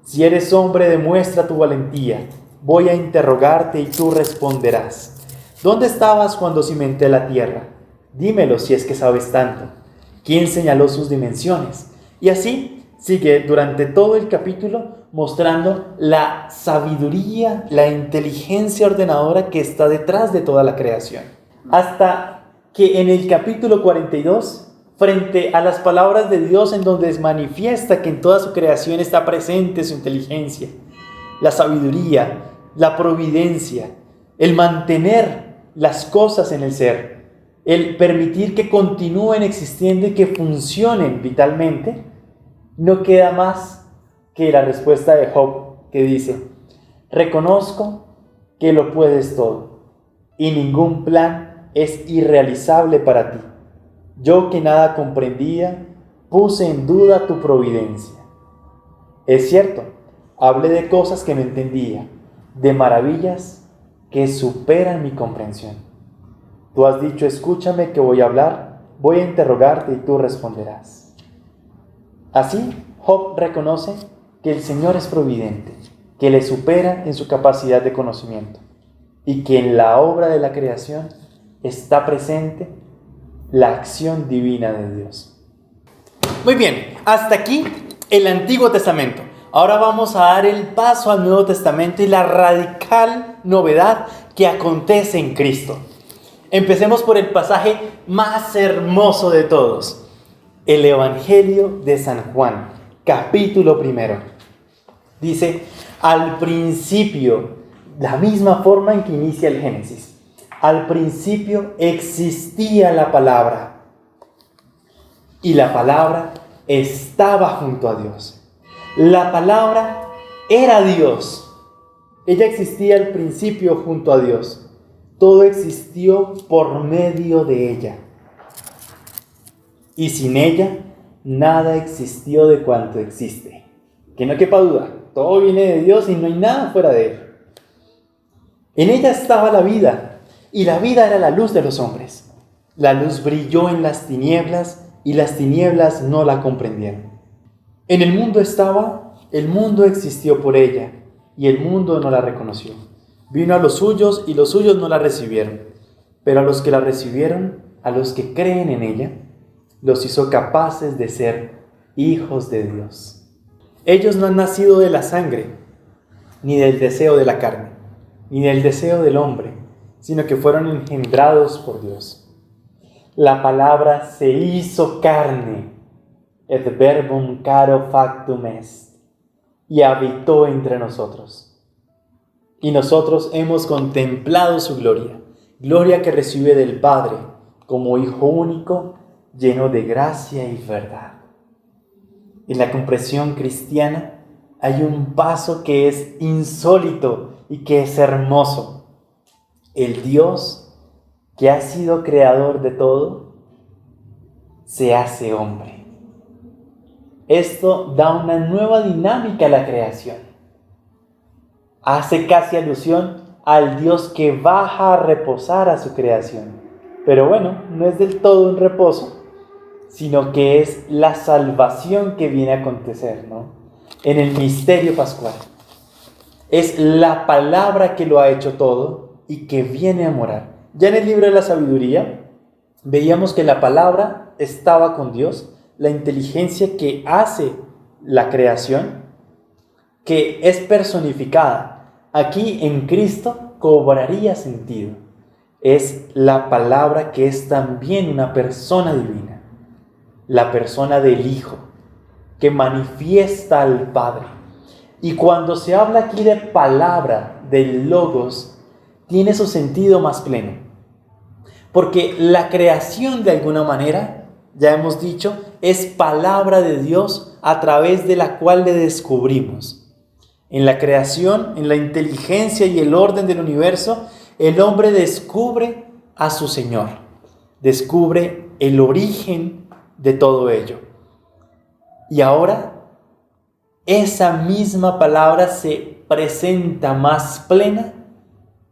Si eres hombre, demuestra tu valentía. Voy a interrogarte y tú responderás. ¿Dónde estabas cuando cimenté la tierra? Dímelo si es que sabes tanto. ¿Quién señaló sus dimensiones? Y así sigue durante todo el capítulo mostrando la sabiduría, la inteligencia ordenadora que está detrás de toda la creación. Hasta que en el capítulo 42, frente a las palabras de Dios, en donde manifiesta que en toda su creación está presente su inteligencia, la sabiduría, la providencia, el mantener las cosas en el ser, el permitir que continúen existiendo y que funcionen vitalmente, no queda más que la respuesta de Job, que dice: reconozco que lo puedes todo y ningún plan es irrealizable para ti. Yo que nada comprendía, puse en duda tu providencia. Es cierto, hablé de cosas que no entendía, de maravillas que superan mi comprensión. Tú has dicho: escúchame que voy a hablar, voy a interrogarte y tú responderás. Así, Job reconoce que el Señor es providente, que le supera en su capacidad de conocimiento y que en la obra de la creación está presente la acción divina de Dios. Muy bien, hasta aquí el Antiguo Testamento. Ahora vamos a dar el paso al Nuevo Testamento y la radical novedad que acontece en Cristo. Empecemos por el pasaje más hermoso de todos, el Evangelio de San Juan, capítulo 1. Dice, al principio, la misma forma en que inicia el Génesis, al principio existía la palabra, y la palabra estaba junto a Dios. La palabra era Dios. Ella existía al principio junto a Dios. Todo existió por medio de ella. Y sin ella, nada existió de cuanto existe. Que no quepa duda, todo viene de Dios y no hay nada fuera de Él. En ella estaba la vida, y la vida era la luz de los hombres. La luz brilló en las tinieblas, y las tinieblas no la comprendieron. En el mundo estaba, el mundo existió por ella, y el mundo no la reconoció. Vino a los suyos, y los suyos no la recibieron. Pero a los que la recibieron, a los que creen en ella, los hizo capaces de ser hijos de Dios. Ellos no han nacido de la sangre, ni del deseo de la carne, ni del deseo del hombre, sino que fueron engendrados por Dios. La palabra se hizo carne, et verbum caro factum est, y habitó entre nosotros. Y nosotros hemos contemplado su gloria, gloria que recibe del Padre, como Hijo único, lleno de gracia y verdad. En la comprensión cristiana hay un paso que es insólito y que es hermoso. El Dios, que ha sido creador de todo, se hace hombre. Esto da una nueva dinámica a la creación. Hace casi alusión al Dios que baja a reposar a su creación. Pero bueno, no es del todo un reposo, sino que es la salvación que viene a acontecer, ¿no? En el misterio pascual. Es la palabra que lo ha hecho todo y que viene a morar. Ya en el libro de la sabiduría veíamos que la palabra estaba con Dios, la inteligencia que hace la creación, que es personificada. Aquí en Cristo cobraría sentido. Es la palabra que es también una persona divina, la persona del Hijo, que manifiesta al Padre. Y cuando se habla aquí de palabra, del Logos, tiene su sentido más pleno. Porque la creación, de alguna manera, ya hemos dicho, es palabra de Dios a través de la cual le descubrimos. En la creación, en la inteligencia y el orden del universo, el hombre descubre a su Señor, descubre el origen de todo ello. Y ahora, esa misma palabra se presenta más plena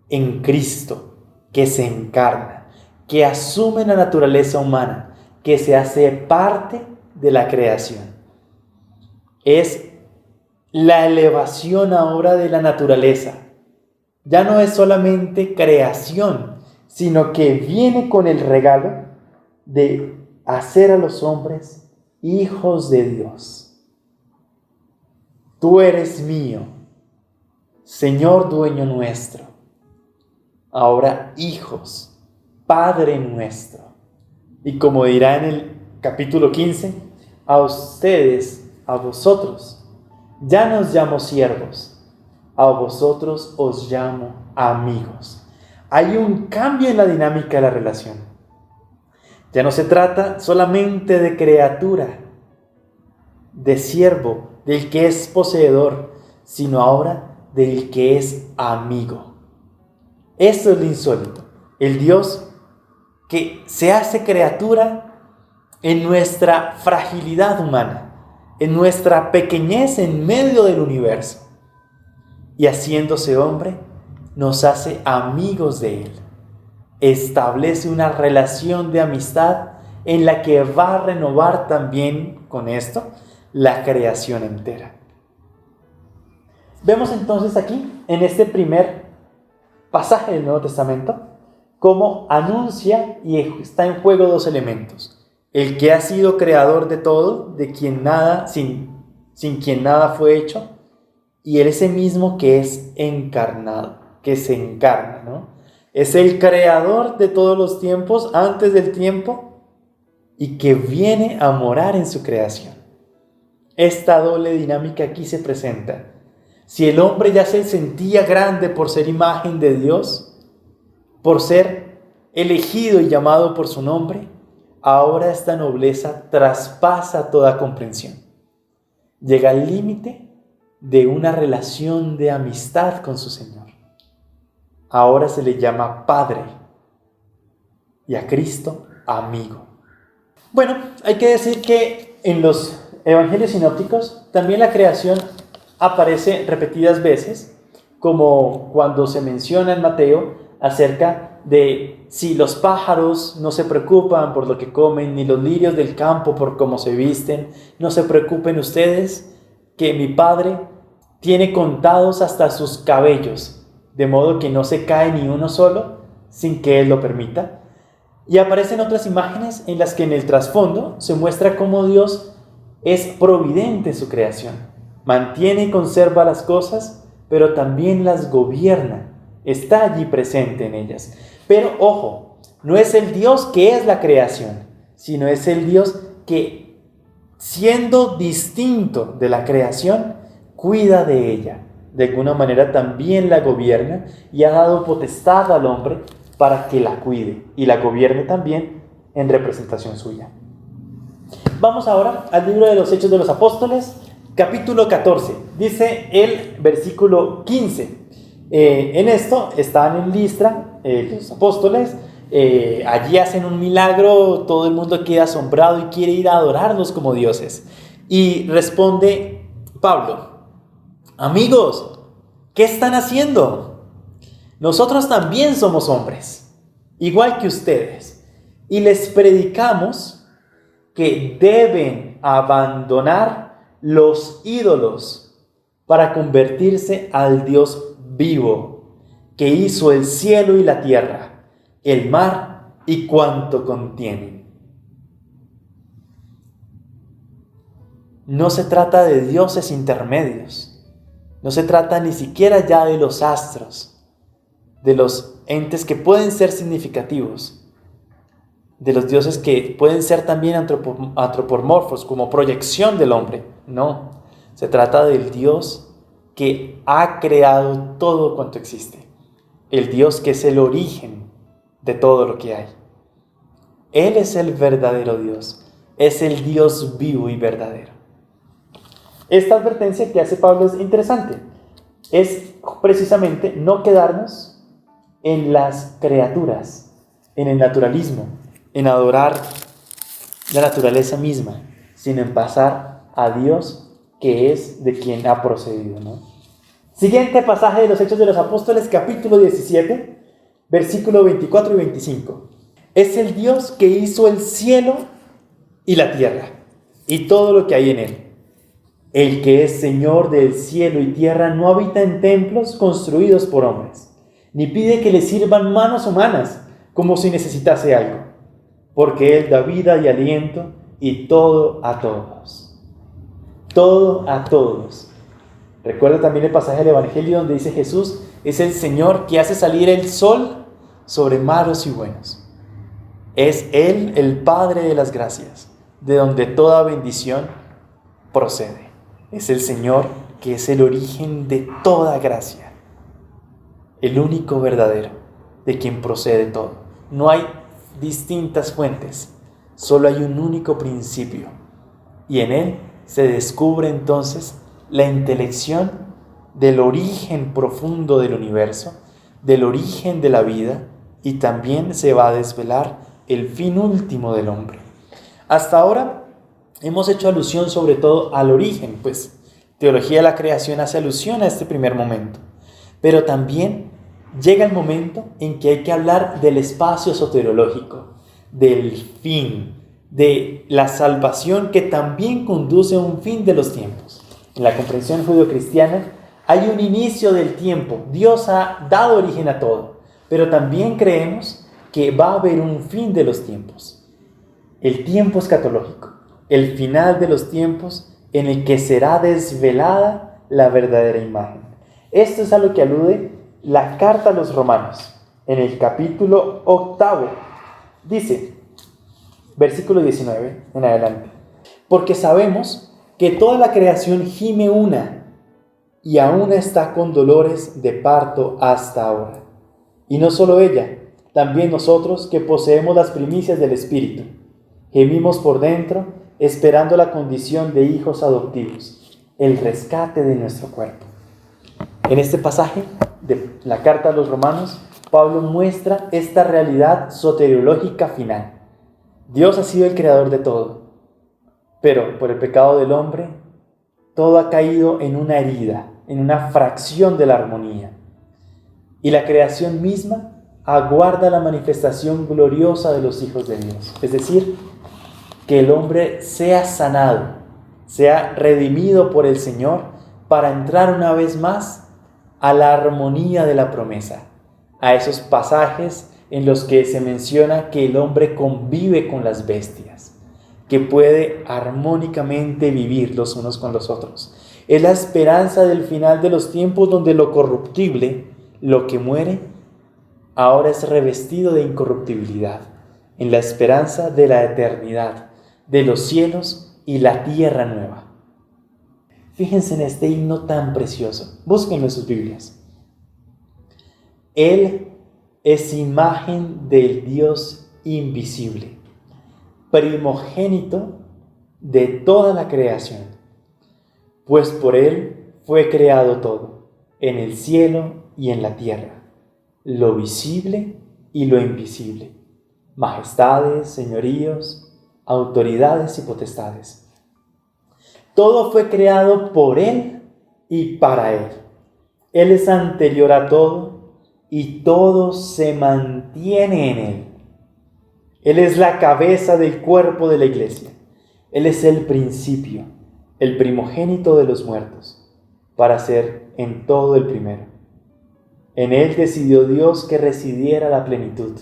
en Cristo, que se encarna, que asume la naturaleza humana, que se hace parte de la creación. Es la elevación ahora de la naturaleza. Ya no es solamente creación, sino que viene con el regalo de hacer a los hombres hijos de Dios. Tú eres mío, Señor dueño nuestro. Ahora hijos, Padre nuestro. Y como dirá en el capítulo 15, a ustedes, a vosotros, ya no os llamo siervos, a vosotros os llamo amigos. Hay un cambio en la dinámica de la relación. Ya no se trata solamente de criatura, de siervo, del que es poseedor, sino ahora del que es amigo. Esto es lo insólito. El Dios que se hace criatura en nuestra fragilidad humana, en nuestra pequeñez en medio del universo. Y haciéndose hombre, nos hace amigos de Él. Establece una relación de amistad en la que va a renovar también con esto la creación entera. Vemos entonces aquí, en este primer pasaje del Nuevo Testamento, cómo anuncia y está en juego dos elementos. El que ha sido creador de todo, de quien nada, sin sin quien nada fue hecho, y Él es ese mismo que es encarnado, que se encarna, ¿no? Es el creador de todos los tiempos, antes del tiempo, y que viene a morar en su creación. Esta doble dinámica aquí se presenta. Si el hombre ya se sentía grande por ser imagen de Dios, por ser elegido y llamado por su nombre, ahora esta nobleza traspasa toda comprensión. Llega al límite de una relación de amistad con su Señor. Ahora se le llama Padre y a Cristo amigo. Bueno, hay que decir que en los evangelios sinópticos también la creación aparece repetidas veces, como cuando se menciona en Mateo acerca de si los pájaros no se preocupan por lo que comen, ni los lirios del campo por cómo se visten, no se preocupen ustedes, que mi Padre tiene contados hasta sus cabellos, de modo que no se cae ni uno solo sin que Él lo permita. Y aparecen otras imágenes en las que en el trasfondo se muestra cómo Dios es providente en su creación. Mantiene y conserva las cosas, pero también las gobierna. Está allí presente en ellas. Pero ojo, no es el Dios que es la creación, sino es el Dios que, siendo distinto de la creación, cuida de ella. De alguna manera también la gobierna y ha dado potestad al hombre para que la cuide y la gobierne también en representación suya. Vamos ahora al libro de los Hechos de los Apóstoles, capítulo 14. Dice el versículo 15. En esto están en Listra los apóstoles, allí hacen un milagro, todo el mundo queda asombrado y quiere ir a adorarlos como dioses. Y responde Pablo: amigos, ¿qué están haciendo? Nosotros también somos hombres, igual que ustedes, y les predicamos que deben abandonar los ídolos para convertirse al Dios vivo, que hizo el cielo y la tierra, el mar y cuanto contienen. No se trata de dioses intermedios, no se trata ni siquiera ya de los astros, de los entes que pueden ser significativos, de los dioses que pueden ser también antropomorfos, como proyección del hombre. No, se trata del Dios que ha creado todo cuanto existe, el Dios que es el origen de todo lo que hay. Él es el verdadero Dios, es el Dios vivo y verdadero. Esta advertencia que hace Pablo es interesante, es precisamente no quedarnos en las criaturas, en el naturalismo, en adorar la naturaleza misma, sino en pasar a Dios, que es de quien ha procedido, ¿no? Siguiente pasaje de los Hechos de los Apóstoles, capítulo 17, versículo 24 y 25. Es el Dios que hizo el cielo y la tierra, y todo lo que hay en él. El que es Señor del cielo y tierra no habita en templos construidos por hombres, ni pide que le sirvan manos humanas como si necesitase algo, porque Él da vida y aliento y todo a todos. Todo a todos. Recuerda también el pasaje del Evangelio donde dice Jesús es el Señor que hace salir el sol sobre malos y buenos. Es Él el Padre de las gracias, de donde toda bendición procede. Es el Señor que es el origen de toda gracia, el único verdadero, de quien procede todo. No hay distintas fuentes, solo hay un único principio, y en él se descubre entonces la intelección del origen profundo del universo, del origen de la vida, y también se va a desvelar el fin último del hombre. Hasta ahora hemos hecho alusión sobre todo al origen, pues teología de la creación hace alusión a este primer momento, pero también llega el momento en que hay que hablar del espacio soteriológico, del fin, de la salvación que también conduce a un fin de los tiempos. En la comprensión judeocristiana hay un inicio del tiempo. Dios ha dado origen a todo, pero también creemos que va a haber un fin de los tiempos. El tiempo escatológico, el final de los tiempos en el que será desvelada la verdadera imagen. Esto es a lo que alude la carta a los Romanos, en el capítulo 8. Dice, versículo 19 en adelante: porque sabemos que toda la creación gime una y aún está con dolores de parto hasta ahora. Y no solo ella, también nosotros que poseemos las primicias del Espíritu, gemimos por dentro esperando la condición de hijos adoptivos, el rescate de nuestro cuerpo. En este pasaje de la carta a los Romanos, Pablo muestra esta realidad soteriológica final. Dios ha sido el creador de todo, pero por el pecado del hombre, todo ha caído en una herida, en una fracción de la armonía. Y la creación misma aguarda la manifestación gloriosa de los hijos de Dios. Es decir, que el hombre sea sanado, sea redimido por el Señor para entrar una vez más a la armonía de la promesa, a esos pasajes en los que se menciona que el hombre convive con las bestias, que puede armónicamente vivir los unos con los otros. Es la esperanza del final de los tiempos, donde lo corruptible, lo que muere, ahora es revestido de incorruptibilidad, en la esperanza de la eternidad, de los cielos y la tierra nueva. Fíjense en este himno tan precioso. Búsquenlo en sus Biblias. Él es imagen del Dios invisible, primogénito de toda la creación, pues por Él fue creado todo, en el cielo y en la tierra, lo visible y lo invisible, majestades, señoríos, autoridades y potestades. Todo fue creado por Él y para Él. Él es anterior a todo y todo se mantiene en Él. Él es la cabeza del cuerpo de la iglesia. Él es el principio, el primogénito de los muertos, para ser en todo el primero. En Él decidió Dios que residiera la plenitud.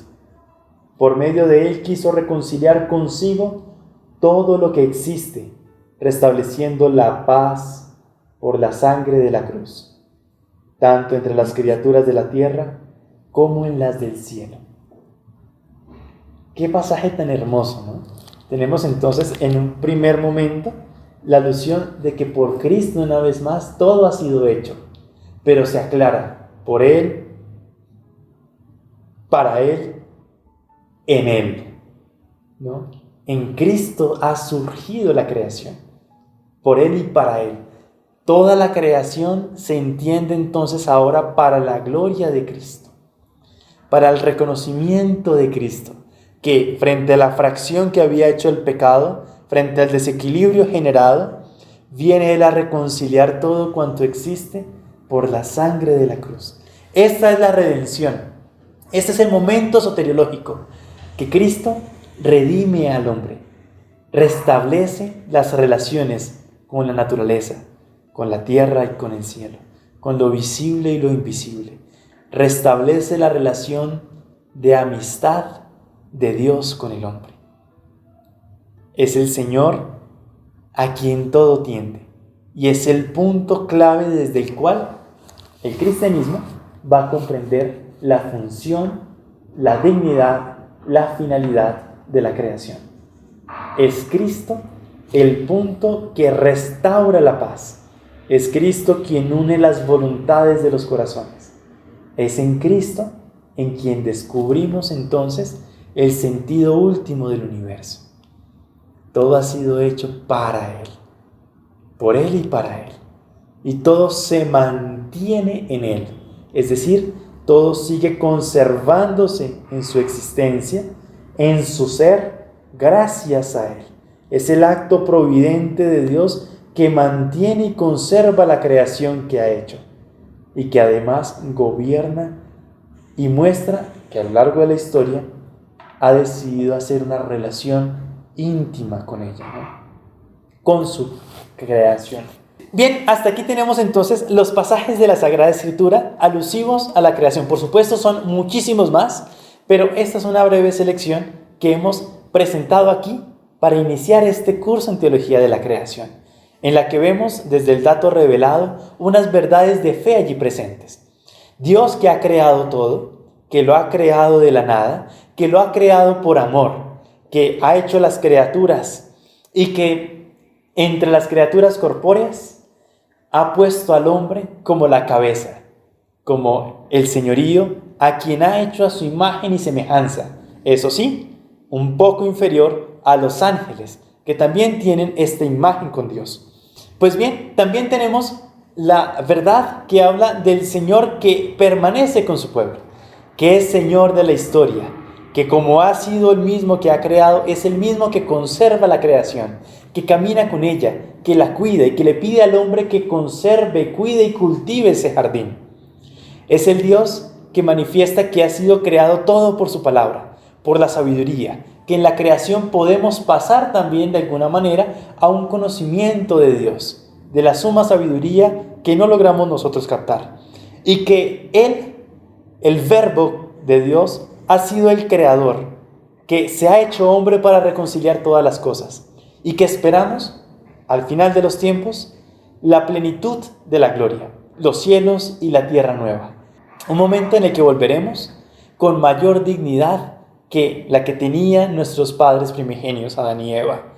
Por medio de Él quiso reconciliar consigo todo lo que existe, restableciendo la paz por la sangre de la cruz, tanto entre las criaturas de la tierra como en las del cielo. Qué pasaje tan hermoso, ¿no? Tenemos entonces en un primer momento la alusión de que por Cristo una vez más todo ha sido hecho, pero se aclara: por Él, para Él, en Él, ¿no? En Cristo ha surgido la creación, por Él y para Él. Toda la creación se entiende entonces ahora para la gloria de Cristo, para el reconocimiento de Cristo, que frente a la fracción que había hecho el pecado, frente al desequilibrio generado, viene Él a reconciliar todo cuanto existe por la sangre de la cruz. Esta es la redención. Este es el momento soteriológico, que Cristo redime al hombre, restablece las relaciones con la naturaleza, con la tierra y con el cielo, con lo visible y lo invisible. Restablece la relación de amistad de Dios con el hombre. Es el Señor a quien todo tiende, y es el punto clave desde el cual el cristianismo va a comprender la función, la dignidad, la finalidad de la creación. Es Cristo el punto que restaura la paz. Es Cristo quien une las voluntades de los corazones. Es en Cristo en quien descubrimos entonces el sentido último del universo. Todo ha sido hecho para Él, por Él y para Él. Y todo se mantiene en Él. Es decir, todo sigue conservándose en su existencia, en su ser, gracias a Él. Es el acto providente de Dios que mantiene y conserva la creación que ha hecho, y que además gobierna y muestra que a lo largo de la historia ha decidido hacer una relación íntima con ella, ¿no? Con su creación. Bien, hasta aquí tenemos entonces los pasajes de la Sagrada Escritura alusivos a la creación. Por supuesto, son muchísimos más, pero esta es una breve selección que hemos presentado aquí para iniciar este curso en Teología de la Creación. en la que vemos desde el dato revelado unas verdades de fe allí presentes. Dios que ha creado todo, que lo ha creado de la nada, que lo ha creado por amor, que ha hecho las criaturas y que entre las criaturas corpóreas ha puesto al hombre como la cabeza, como el señorío, a quien ha hecho a su imagen y semejanza. Eso sí, un poco inferior a los ángeles, que también tienen esta imagen con Dios. Pues bien, también tenemos la verdad que habla del Señor que permanece con su pueblo, que es Señor de la historia, que como ha sido el mismo que ha creado, es el mismo que conserva la creación, que camina con ella, que la cuida y que le pide al hombre que conserve, cuide y cultive ese jardín. Es el Dios que manifiesta que ha sido creado todo por su palabra, por la sabiduría, que en la creación podemos pasar también de alguna manera a un conocimiento de Dios, de la suma sabiduría que no logramos nosotros captar. Y que Él, el Verbo de Dios, ha sido el Creador, que se ha hecho hombre para reconciliar todas las cosas. Y que esperamos, al final de los tiempos, la plenitud de la gloria, los cielos y la tierra nueva. Un momento en el que volveremos con mayor dignidad que la que tenían nuestros padres primigenios, Adán y Eva,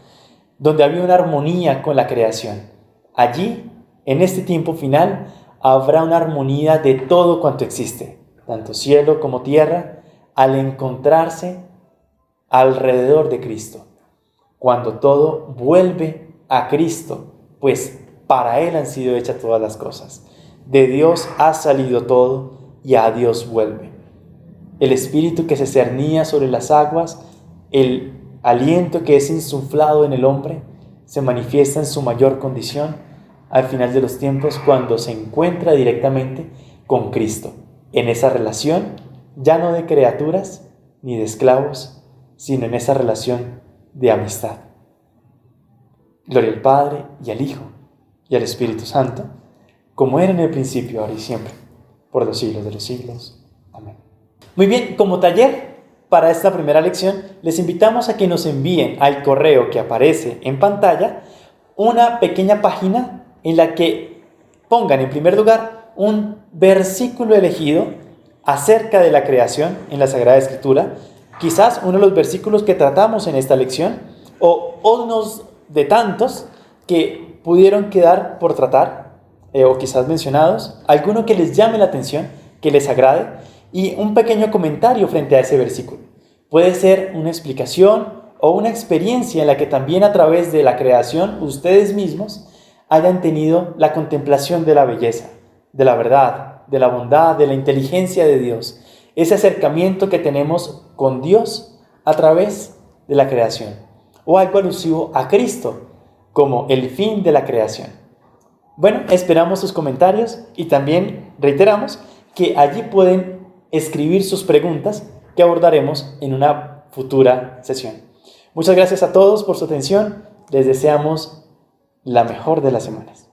donde había una armonía con la creación. Allí, en este tiempo final, habrá una armonía de todo cuanto existe, tanto cielo como tierra, al encontrarse alrededor de Cristo. Cuando todo vuelve a Cristo, pues para Él han sido hechas todas las cosas. De Dios ha salido todo y a Dios vuelve. El espíritu que se cernía sobre las aguas, el aliento que es insuflado en el hombre, se manifiesta en su mayor condición al final de los tiempos cuando se encuentra directamente con Cristo, en esa relación ya no de criaturas ni de esclavos, sino en esa relación de amistad. Gloria al Padre y al Hijo y al Espíritu Santo, como era en el principio, ahora y siempre, por los siglos de los siglos. Amén. Muy bien, como taller para esta primera lección, les invitamos a que nos envíen al correo que aparece en pantalla una pequeña página en la que pongan en primer lugar un versículo elegido acerca de la creación en la Sagrada Escritura, quizás uno de los versículos que tratamos en esta lección, o unos de tantos que pudieron quedar por tratar, o quizás mencionados, alguno que les llame la atención, que les agrade, y un pequeño comentario frente a ese versículo. Puede ser una explicación o una experiencia en la que también a través de la creación ustedes mismos hayan tenido la contemplación de la belleza, de la verdad, de la bondad, de la inteligencia de Dios. Ese acercamiento que tenemos con Dios a través de la creación. O algo alusivo a Cristo como el fin de la creación. Bueno, esperamos sus comentarios y también reiteramos que allí pueden escribir sus preguntas que abordaremos en una futura sesión. Muchas gracias a todos por su atención. Les deseamos la mejor de las semanas.